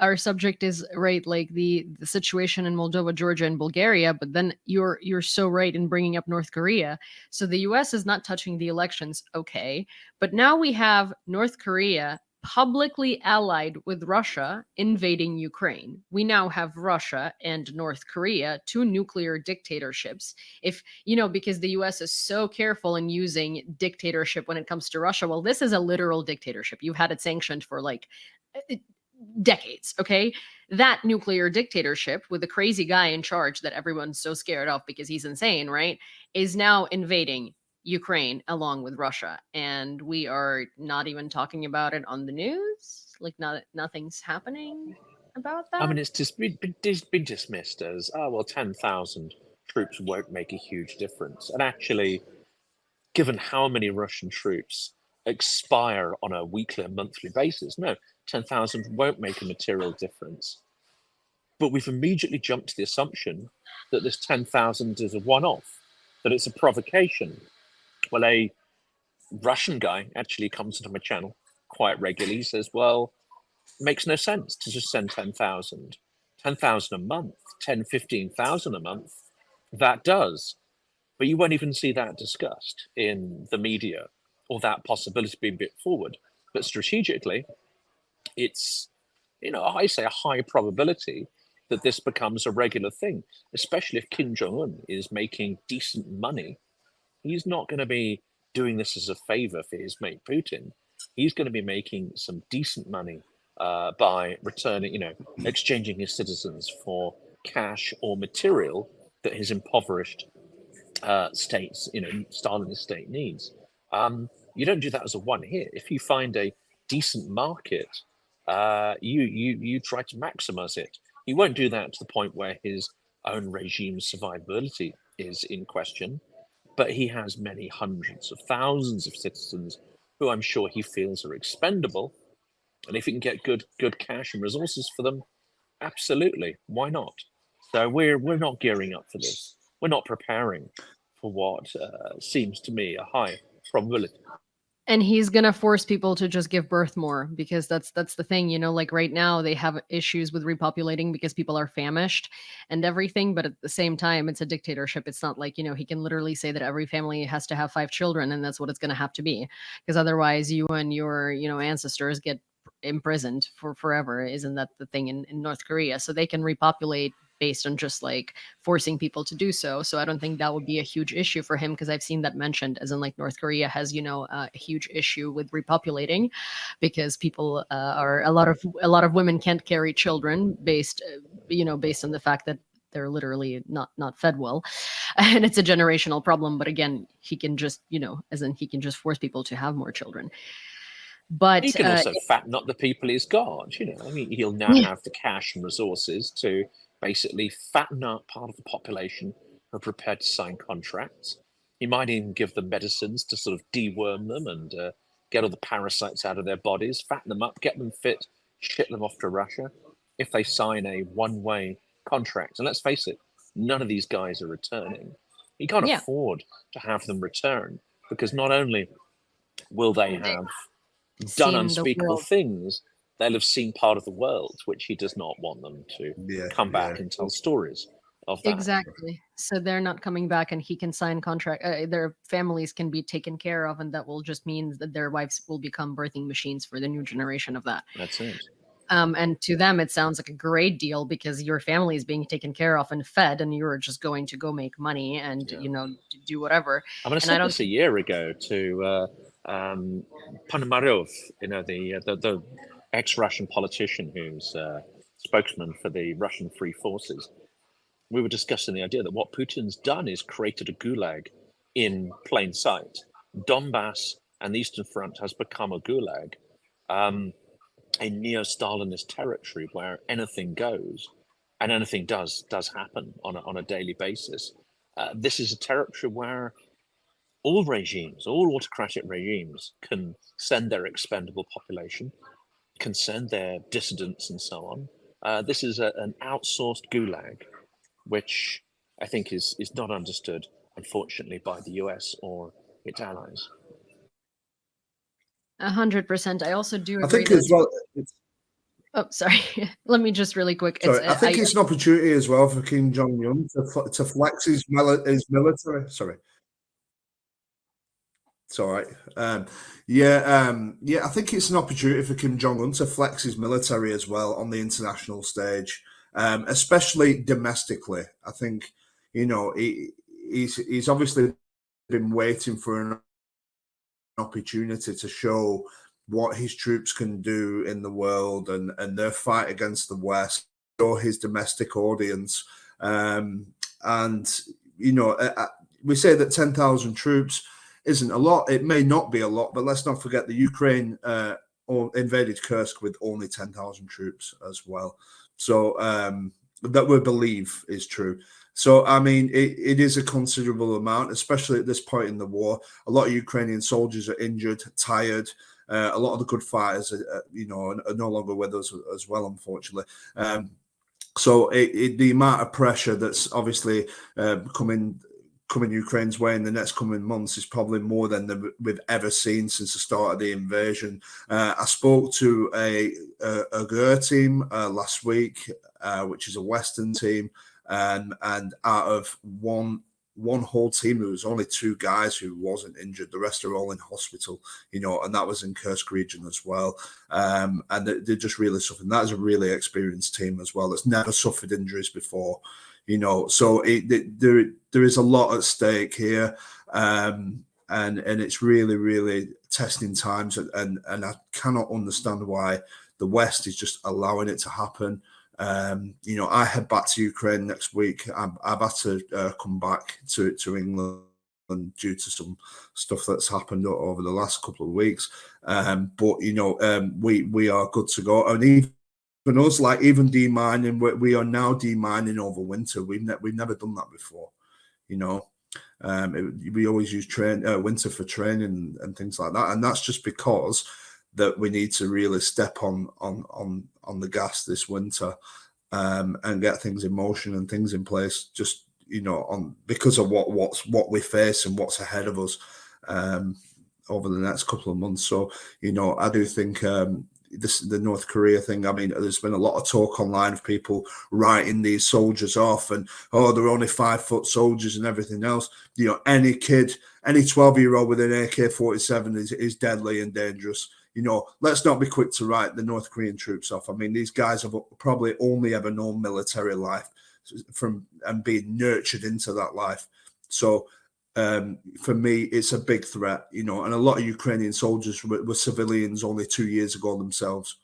our subject is right, like the situation in Moldova, Georgia, and Bulgaria. But then you're so right in bringing up North Korea. So the U.S. is not touching the elections, okay? But now we have North Korea publicly allied with Russia invading Ukraine. We now have Russia and North Korea, two nuclear dictatorships. If, because the US is so careful in using dictatorship when it comes to Russia, well, this is a literal dictatorship. You've had it sanctioned for like decades, okay? That nuclear dictatorship with the crazy guy in charge that everyone's so scared of because he's insane, right, is now invading Ukraine along with Russia, and we are not even talking about it on the news. Like, nothing's happening about that. I mean, it's just been dismissed as, oh, well, 10,000 troops won't make a huge difference. And actually, given how many Russian troops expire on a weekly and monthly basis, no, 10,000 won't make a material difference. But we've immediately jumped to the assumption that this 10,000 is a one-off, that it's a provocation. Well, a Russian guy actually comes into my channel quite regularly. He says, well, it makes no sense to just send 10,000. 10,000 a month, 10, 15,000 a month, that does. But you won't even see that discussed in the media, or that possibility being put forward. But strategically, it's, I say a high probability that this becomes a regular thing, especially if Kim Jong-un is making decent money. He's not going to be doing this as a favor for his mate Putin. He's going to be making some decent money by returning, exchanging his citizens for cash or material that his impoverished states, Stalinist state needs. You don't do that as a one hit. If you find a decent market, you try to maximize it. He won't do that to the point where his own regime's survivability is in question. But he has many hundreds of thousands of citizens who I'm sure he feels are expendable. And if he can get good cash and resources for them, absolutely, why not? So we're not gearing up for this. We're not preparing for what seems to me a high probability. And he's gonna force people to just give birth more, because that's the thing, like right now they have issues with repopulating because people are famished and everything, but at the same time it's a dictatorship. It's not like, he can literally say that every family has to have 5 children and that's what it's gonna have to be, because otherwise you and your, ancestors get imprisoned for forever. Isn't that the thing in North Korea? So they can repopulate based on just like forcing people to do so. So I don't think that would be a huge issue for him, because I've seen that mentioned, as in like North Korea has, a huge issue with repopulating, because people are a lot of women can't carry children based on the fact that they're literally not fed well, and it's a generational problem. But again, he can just, he can just force people to have more children. But He can also fatten up the people he's got. You know, I mean, he'll now yeah, have the cash and resources to basically fatten up part of the population who are prepared to sign contracts. He might even give them medicines to sort of deworm them and get all the parasites out of their bodies, fatten them up, get them fit, ship them off to Russia if they sign a one-way contract. And let's face it, none of these guys are returning. He can't yeah, afford to have them return because not only will they they have done seen the unspeakable world. things, they'll have seen part of the world which he does not want them to Yeah, come yeah, back and tell stories of that. Exactly. So they're not coming back, and he can sign contract. Their families can be taken care of, and that will just mean that their wives will become birthing machines for the new generation of that. That's it. And to them, it sounds like a great deal because your family is being taken care of and fed, and you're just going to go make money and Yeah. do whatever. I mean, I And I said don't this a think, year ago to Ponomarev, you know, the ex-Russian politician who's spokesman for the Russian Free Forces. We were discussing the idea that what Putin's done is created a gulag in plain sight. Donbass and the Eastern Front has become a gulag, a neo-Stalinist territory where anything goes and anything does happen on a daily basis. This is a territory where all regimes, all autocratic regimes, can send their expendable population, can send their dissidents and so on. This is an outsourced gulag, which I think is not understood, unfortunately, by the US or its allies. 100%. I also do I agree think that as well. oh, sorry. Let me just really quick. It's Sorry, I think it's an opportunity as well for Kim Jong Un to flex his military. Sorry, it's all right. Yeah. I think it's an opportunity for Kim Jong Un to flex his military as well on the international stage, especially domestically. I think he's obviously been waiting for an opportunity to show what his troops can do in the world and their fight against the West, or his domestic audience. And, we say that 10,000 troops isn't a lot. It may not be a lot, but let's not forget the Ukraine invaded Kursk with only 10,000 troops as well. So that we believe is true. So, I mean, it is a considerable amount, especially at this point in the war. A lot of Ukrainian soldiers are injured, tired. A lot of the good fighters, are no longer with us as well, unfortunately. So the amount of pressure that's obviously coming Ukraine's way in the next coming months is probably more than we've ever seen since the start of the invasion. I spoke to a GER team last week, which is a Western team. And out of one whole team, there was only two guys who wasn't injured. The rest are all in hospital, and that was in Kursk region as well. And they're just really suffering. That is a really experienced team as well. That's never suffered injuries before, So there is a lot at stake here, and it's really, really testing times. And I cannot understand why the West is just allowing it to happen. I head back to Ukraine next week. I've had to come back to England due to some stuff that's happened over the last couple of weeks. But we are good to go. And even us, like even demining, we are now demining over winter. We've never done that before. We always use winter for training and things like that, and that's just because that we need to really step on the gas this winter, and get things in motion and things in place. Just because of what we face and what's ahead of us over the next couple of months. So I do think the North Korea thing. I mean, there's been a lot of talk online of people writing these soldiers off, and they're only 5-foot soldiers and everything else. Any kid, any 12-year-old with an AK-47 is deadly and dangerous. Let's not be quick to write the North Korean troops off. I mean, these guys have probably only ever known military life and being nurtured into that life. So for me, it's a big threat, and a lot of Ukrainian soldiers were civilians only 2 years ago themselves,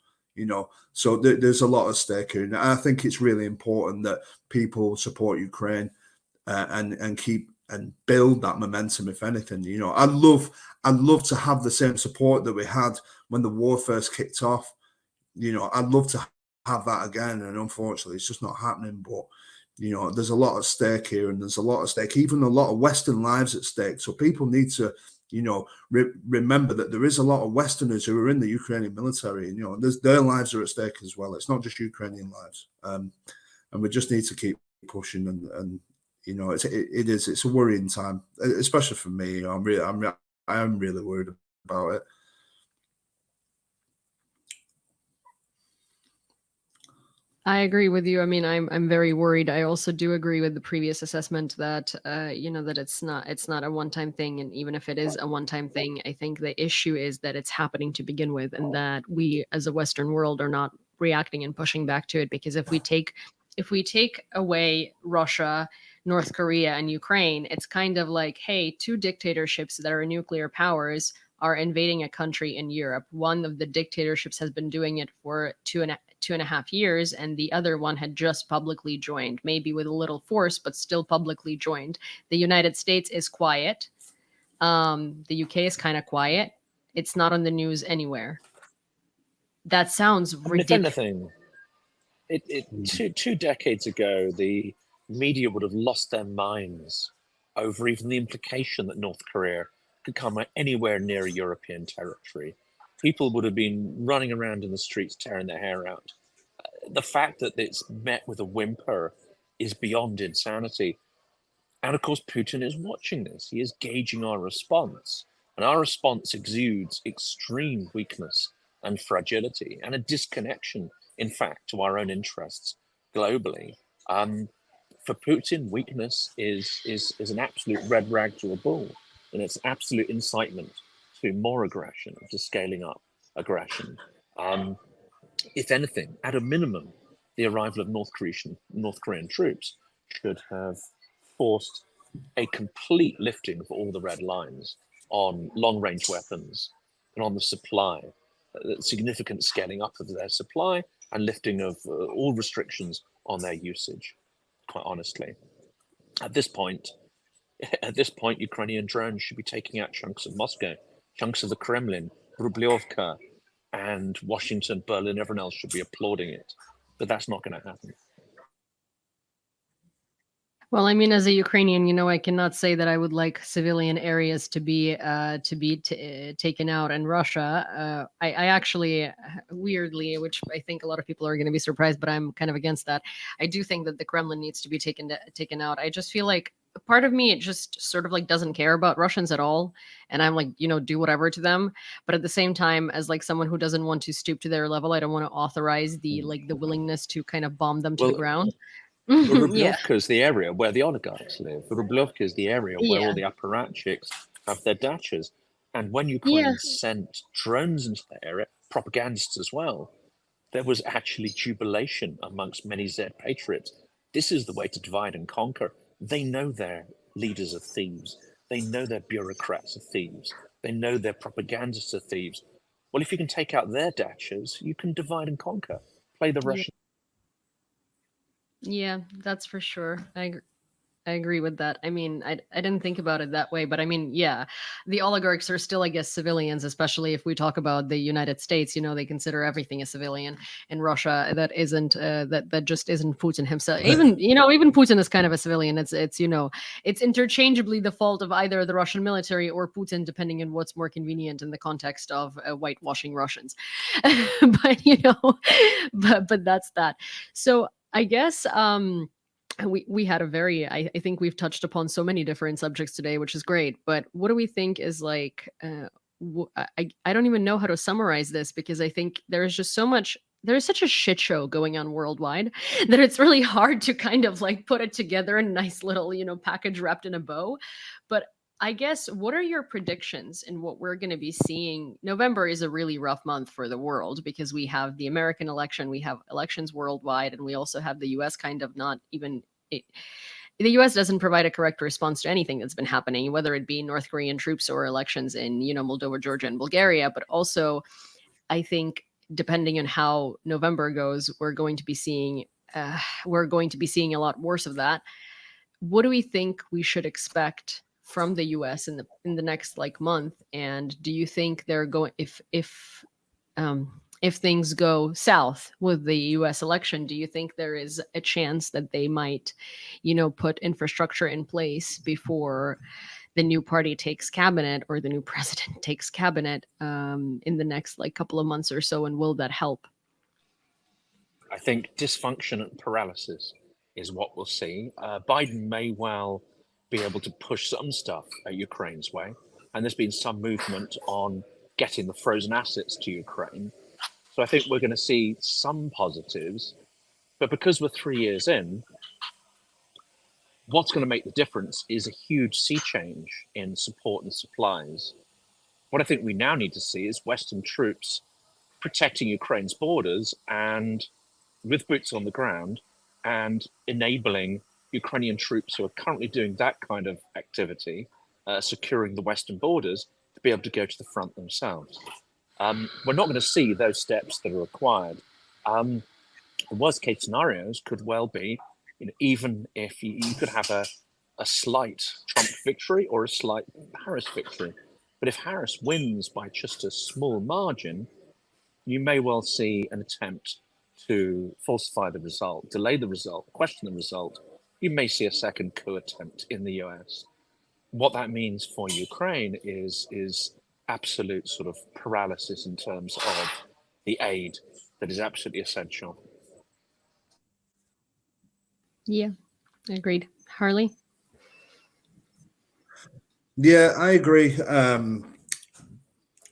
So there's a lot at stake here. And I think it's really important that people support Ukraine and keep build that momentum. If anything, I'd love to have the same support that we had when the war first kicked off. I'd love to have that again, and unfortunately it's just not happening. But there's a lot at stake here, and there's a lot at stake, even a lot of Western lives at stake. So people need to remember that there is a lot of Westerners who are in the Ukrainian military, and their lives are at stake as well. It's not just Ukrainian lives, and we just need to keep pushing. And it's a worrying time, especially for me. I am really worried about it. I agree with you. I mean, I'm very worried. I also do agree with the previous assessment that that it's not a one-time thing, and even if it is a one-time thing, I think the issue is that it's happening to begin with, and that we as a Western world are not reacting and pushing back to it. Because if we take away Russia, North Korea, and Ukraine, it's kind of like, hey, two dictatorships that are nuclear powers are invading a country in Europe. One of the dictatorships has been doing it for two and a half years, and the other one had just publicly joined, maybe with a little force, but still publicly joined. The United States is quiet. The UK is kind of quiet. It's not on the news anywhere. That sounds ridiculous. If anything, two decades ago, the media would have lost their minds over even the implication that North Korea could come anywhere near European territory. People would have been running around in the streets tearing their hair out. The fact that it's met with a whimper is beyond insanity. And of course, Putin is watching this. He is gauging our response. And our response exudes extreme weakness and fragility and a disconnection, in fact, to our own interests globally. For Putin, weakness is an absolute red rag to a bull, and it's absolute incitement to more aggression, to scaling up aggression. If anything, at a minimum, the arrival of North Korean troops should have forced a complete lifting of all the red lines on long-range weapons and on the supply, significant scaling up of their supply and lifting of all restrictions on their usage, quite honestly. At this point, Ukrainian drones should be taking out chunks of Moscow, chunks of the Kremlin, Rubliovka, and Washington, Berlin, everyone else should be applauding it. But that's not going to happen. Well, I mean, as a Ukrainian, I cannot say that I would like civilian areas to be taken out in Russia. I actually, weirdly, which I think a lot of people are going to be surprised, but I'm kind of against that. I do think that the Kremlin needs to be taken out. I just feel like part of me, it just sort of like doesn't care about Russians at all, and I'm like, do whatever to them. But at the same time, as like someone who doesn't want to stoop to their level, I don't want to authorize the willingness to kind of bomb them to the ground. Rubliovka is the area where the oligarchs live. Rubliovka is the area where all the apparatchiks have their dachas. And when Ukraine sent drones into the area, propagandists as well, there was actually jubilation amongst many Z patriots. This is the way to divide and conquer. They know their leaders are thieves. They know their bureaucrats are thieves. They know their propagandists are thieves. Well, if you can take out their dachas, you can divide and conquer. Play the Russian. Yeah, that's for sure. I agree with that. I mean, I didn't think about it that way, but I mean, yeah, the oligarchs are still, I guess, civilians, especially if we talk about the United States. They consider everything a civilian. In Russia, that isn't that just isn't Putin himself. Even Putin is kind of a civilian. It's it's interchangeably the fault of either the Russian military or Putin, depending on what's more convenient in the context of whitewashing Russians. But but that's that. So I guess we had a very I think we've touched upon so many different subjects today, which is great. But what do we think is like I don't even know how to summarize this, because I think there's just so much. There's such a shit show going on worldwide that it's really hard to kind of like put it together in a nice little package wrapped in a bow. But I guess, what are your predictions in what we're going to be seeing? November is a really rough month for the world, because we have the American election, we have elections worldwide, and we also have the US kind of not even. The US doesn't provide a correct response to anything that's been happening, whether it be North Korean troops or elections in Moldova, Georgia, and Bulgaria. But also, I think, depending on how November goes, we're going to be seeing a lot worse of that. what do we think we should expect from the US in the next like month? And do you think they're going, if things go south with the US election, do you think there is a chance that they might, put infrastructure in place before the new party takes cabinet or the new president takes cabinet in the next like couple of months or so? And will that help? I think dysfunction and paralysis is what we'll see. Biden may well be able to push some stuff at Ukraine's way. And there's been some movement on getting the frozen assets to Ukraine. So I think we're going to see some positives. But because we're 3 years in, what's going to make the difference is a huge sea change in support and supplies. What I think we now need to see is Western troops protecting Ukraine's borders and with boots on the ground and enabling Ukrainian troops who are currently doing that kind of activity, securing the Western borders, to be able to go to the front themselves. We're not going to see those steps that are required. The worst case scenarios could well be, even if you could have a slight Trump victory or a slight Harris victory. But if Harris wins by just a small margin, you may well see an attempt to falsify the result, delay the result, question the result. You may see a second coup attempt in the US. What that means for Ukraine is absolute sort of paralysis in terms of the aid that is absolutely essential. Yeah, agreed. Harley? Yeah, I agree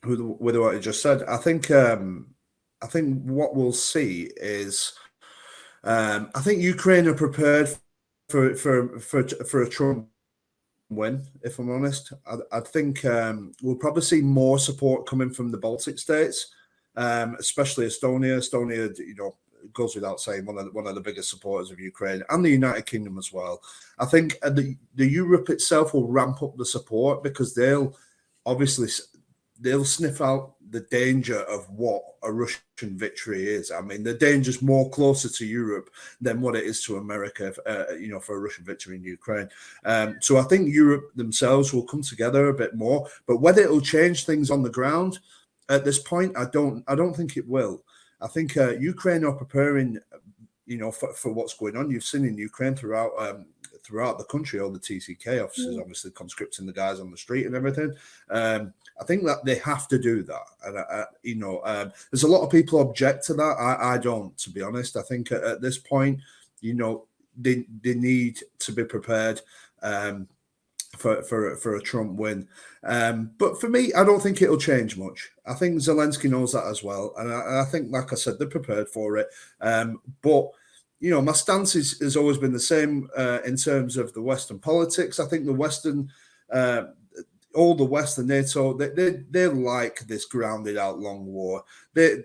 with what you just said. I think what we'll see is I think Ukraine are prepared for a Trump win. If I'm honest, I think we'll probably see more support coming from the Baltic states, especially Estonia. Estonia, goes without saying, one of the biggest supporters of Ukraine, and the United Kingdom as well. I think the Europe itself will ramp up the support because they'll sniff out the danger of what a Russian victory is. I mean, the danger's more closer to Europe than what it is to America, for a Russian victory in Ukraine. So I think Europe themselves will come together a bit more, but whether it'll change things on the ground at this point, I don't think it will. I think Ukraine are preparing, for what's going on. You've seen in Ukraine throughout the country, all the TCK officers obviously conscripting the guys on the street and everything. I think that they have to do that, and there's a lot of people object to that. I don't, to be honest. I think at this point, they need to be prepared for a Trump win. But for me, I don't think it'll change much. I think Zelensky knows that as well. And I think, like I said, they're prepared for it. But, my stance has always been the same in terms of the Western politics. I think the Western, all the West and NATO, they like this grounded out long war. They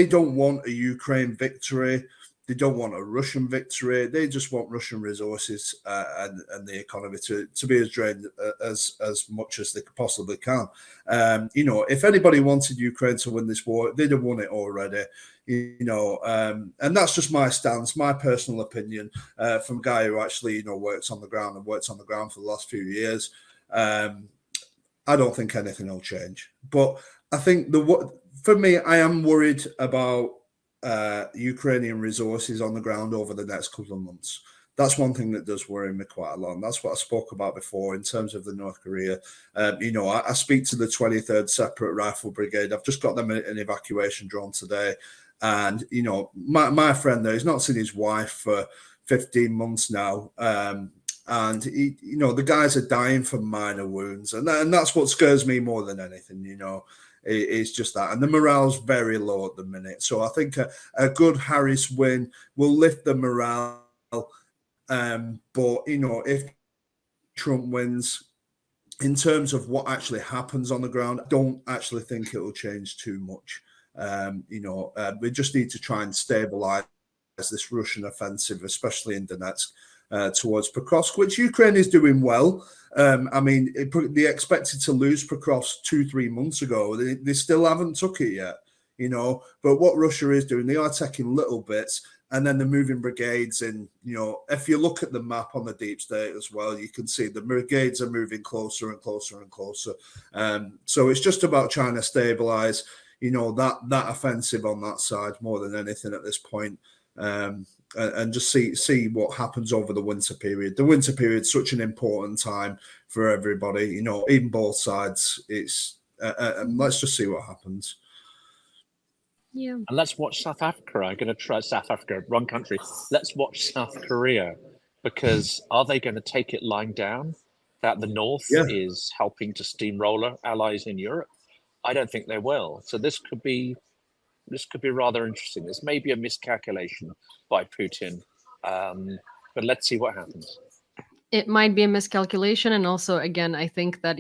don't want a Ukraine victory. They don't want a Russian victory. They just want Russian resources and the economy to be as drained as much as they possibly can. If anybody wanted Ukraine to win this war, they'd have won it already. And that's just my stance, my personal opinion from a guy who actually works on the ground and worked on the ground for the last few years. I don't think anything will change. But I think for me, I am worried about Ukrainian resources on the ground over the next couple of months. That's one thing that does worry me quite a lot. And that's what I spoke about before in terms of the North Korea. I speak to the 23rd Separate Rifle Brigade. I've just got them an evacuation drone today. And, my friend there, he's not seen his wife for 15 months now. And, the guys are dying from minor wounds. And that's what scares me more than anything, It's just that. And the morale's very low at the minute. So I think a good Harris win will lift the morale. But, if Trump wins, in terms of what actually happens on the ground, I don't actually think it will change too much. We just need to try and stabilize this Russian offensive, especially in Donetsk, towards Pokrovsk, which Ukraine is doing well. They expected to lose Pokrovsk 2-3 months ago. They still haven't took it yet, But what Russia is doing, they are taking little bits. and then the moving brigades in, if you look at the map on the deep state as well, you can see the brigades are moving closer and closer and closer. So it's just about trying to stabilize, that offensive on that side more than anything at this point. And just see what happens over the winter period. The winter period is such an important time for everybody, even both sides. It's let's just see what happens. Yeah. And let's watch South Africa. I'm going to try South Africa, wrong country. Let's watch South Korea, because are they going to take it lying down that the North is helping to steamroller allies in Europe? I don't think they will. So this could be rather interesting. This may be a miscalculation by Putin, but let's see what happens. It might be a miscalculation. And also, again, I think that,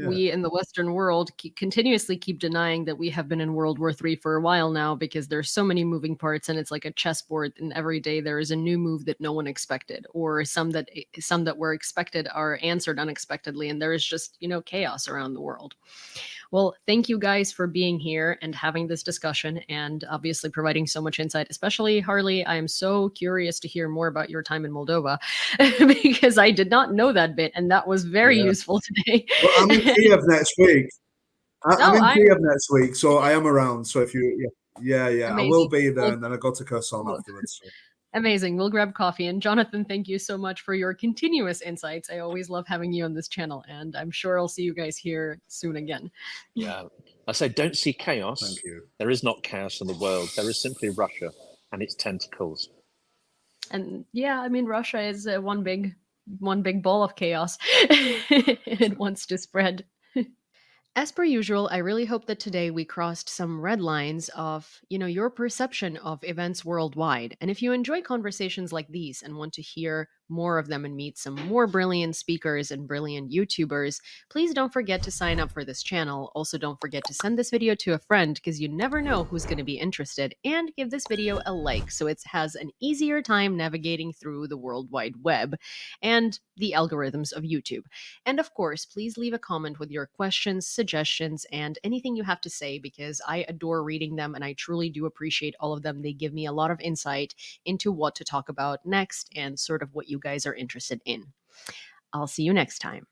we in the Western world continuously keep denying that we have been in World War III for a while now, because there's so many moving parts, and it's like a chessboard, and every day there is a new move that no one expected, or some that were expected are answered unexpectedly. And there is just, chaos around the world. Well, thank you guys for being here and having this discussion, and obviously providing so much insight, especially Harley. I am so curious to hear more about your time in Moldova because I did not know that bit, and that was very useful today. Well, I'm in Kiev next week. I'm in Kiev next week, so I am around. So if you, I will be there, and then I go to Kherson afterwards. So. Amazing. We'll grab coffee. And Jonathan, thank you so much for your continuous insights. I always love having you on this channel, and I'm sure I'll see you guys here soon again. Yeah, I say don't see chaos. Thank you. There is not chaos in the world. There is simply Russia and its tentacles. And yeah, I mean, Russia is one big ball of chaos. It wants to spread. As per usual, I really hope that today we crossed some red lines of, your perception of events worldwide. And if you enjoy conversations like these and want to hear more of them and meet some more brilliant speakers and brilliant YouTubers, please don't forget to sign up for this channel. Also, don't forget to send this video to a friend, because you never know who's going to be interested, and give this video a like so it has an easier time navigating through the World Wide Web and the algorithms of YouTube. And of course, please leave a comment with your questions, suggestions, and anything you have to say, because I adore reading them and I truly do appreciate all of them. They give me a lot of insight into what to talk about next and sort of what you guys are interested in. I'll see you next time.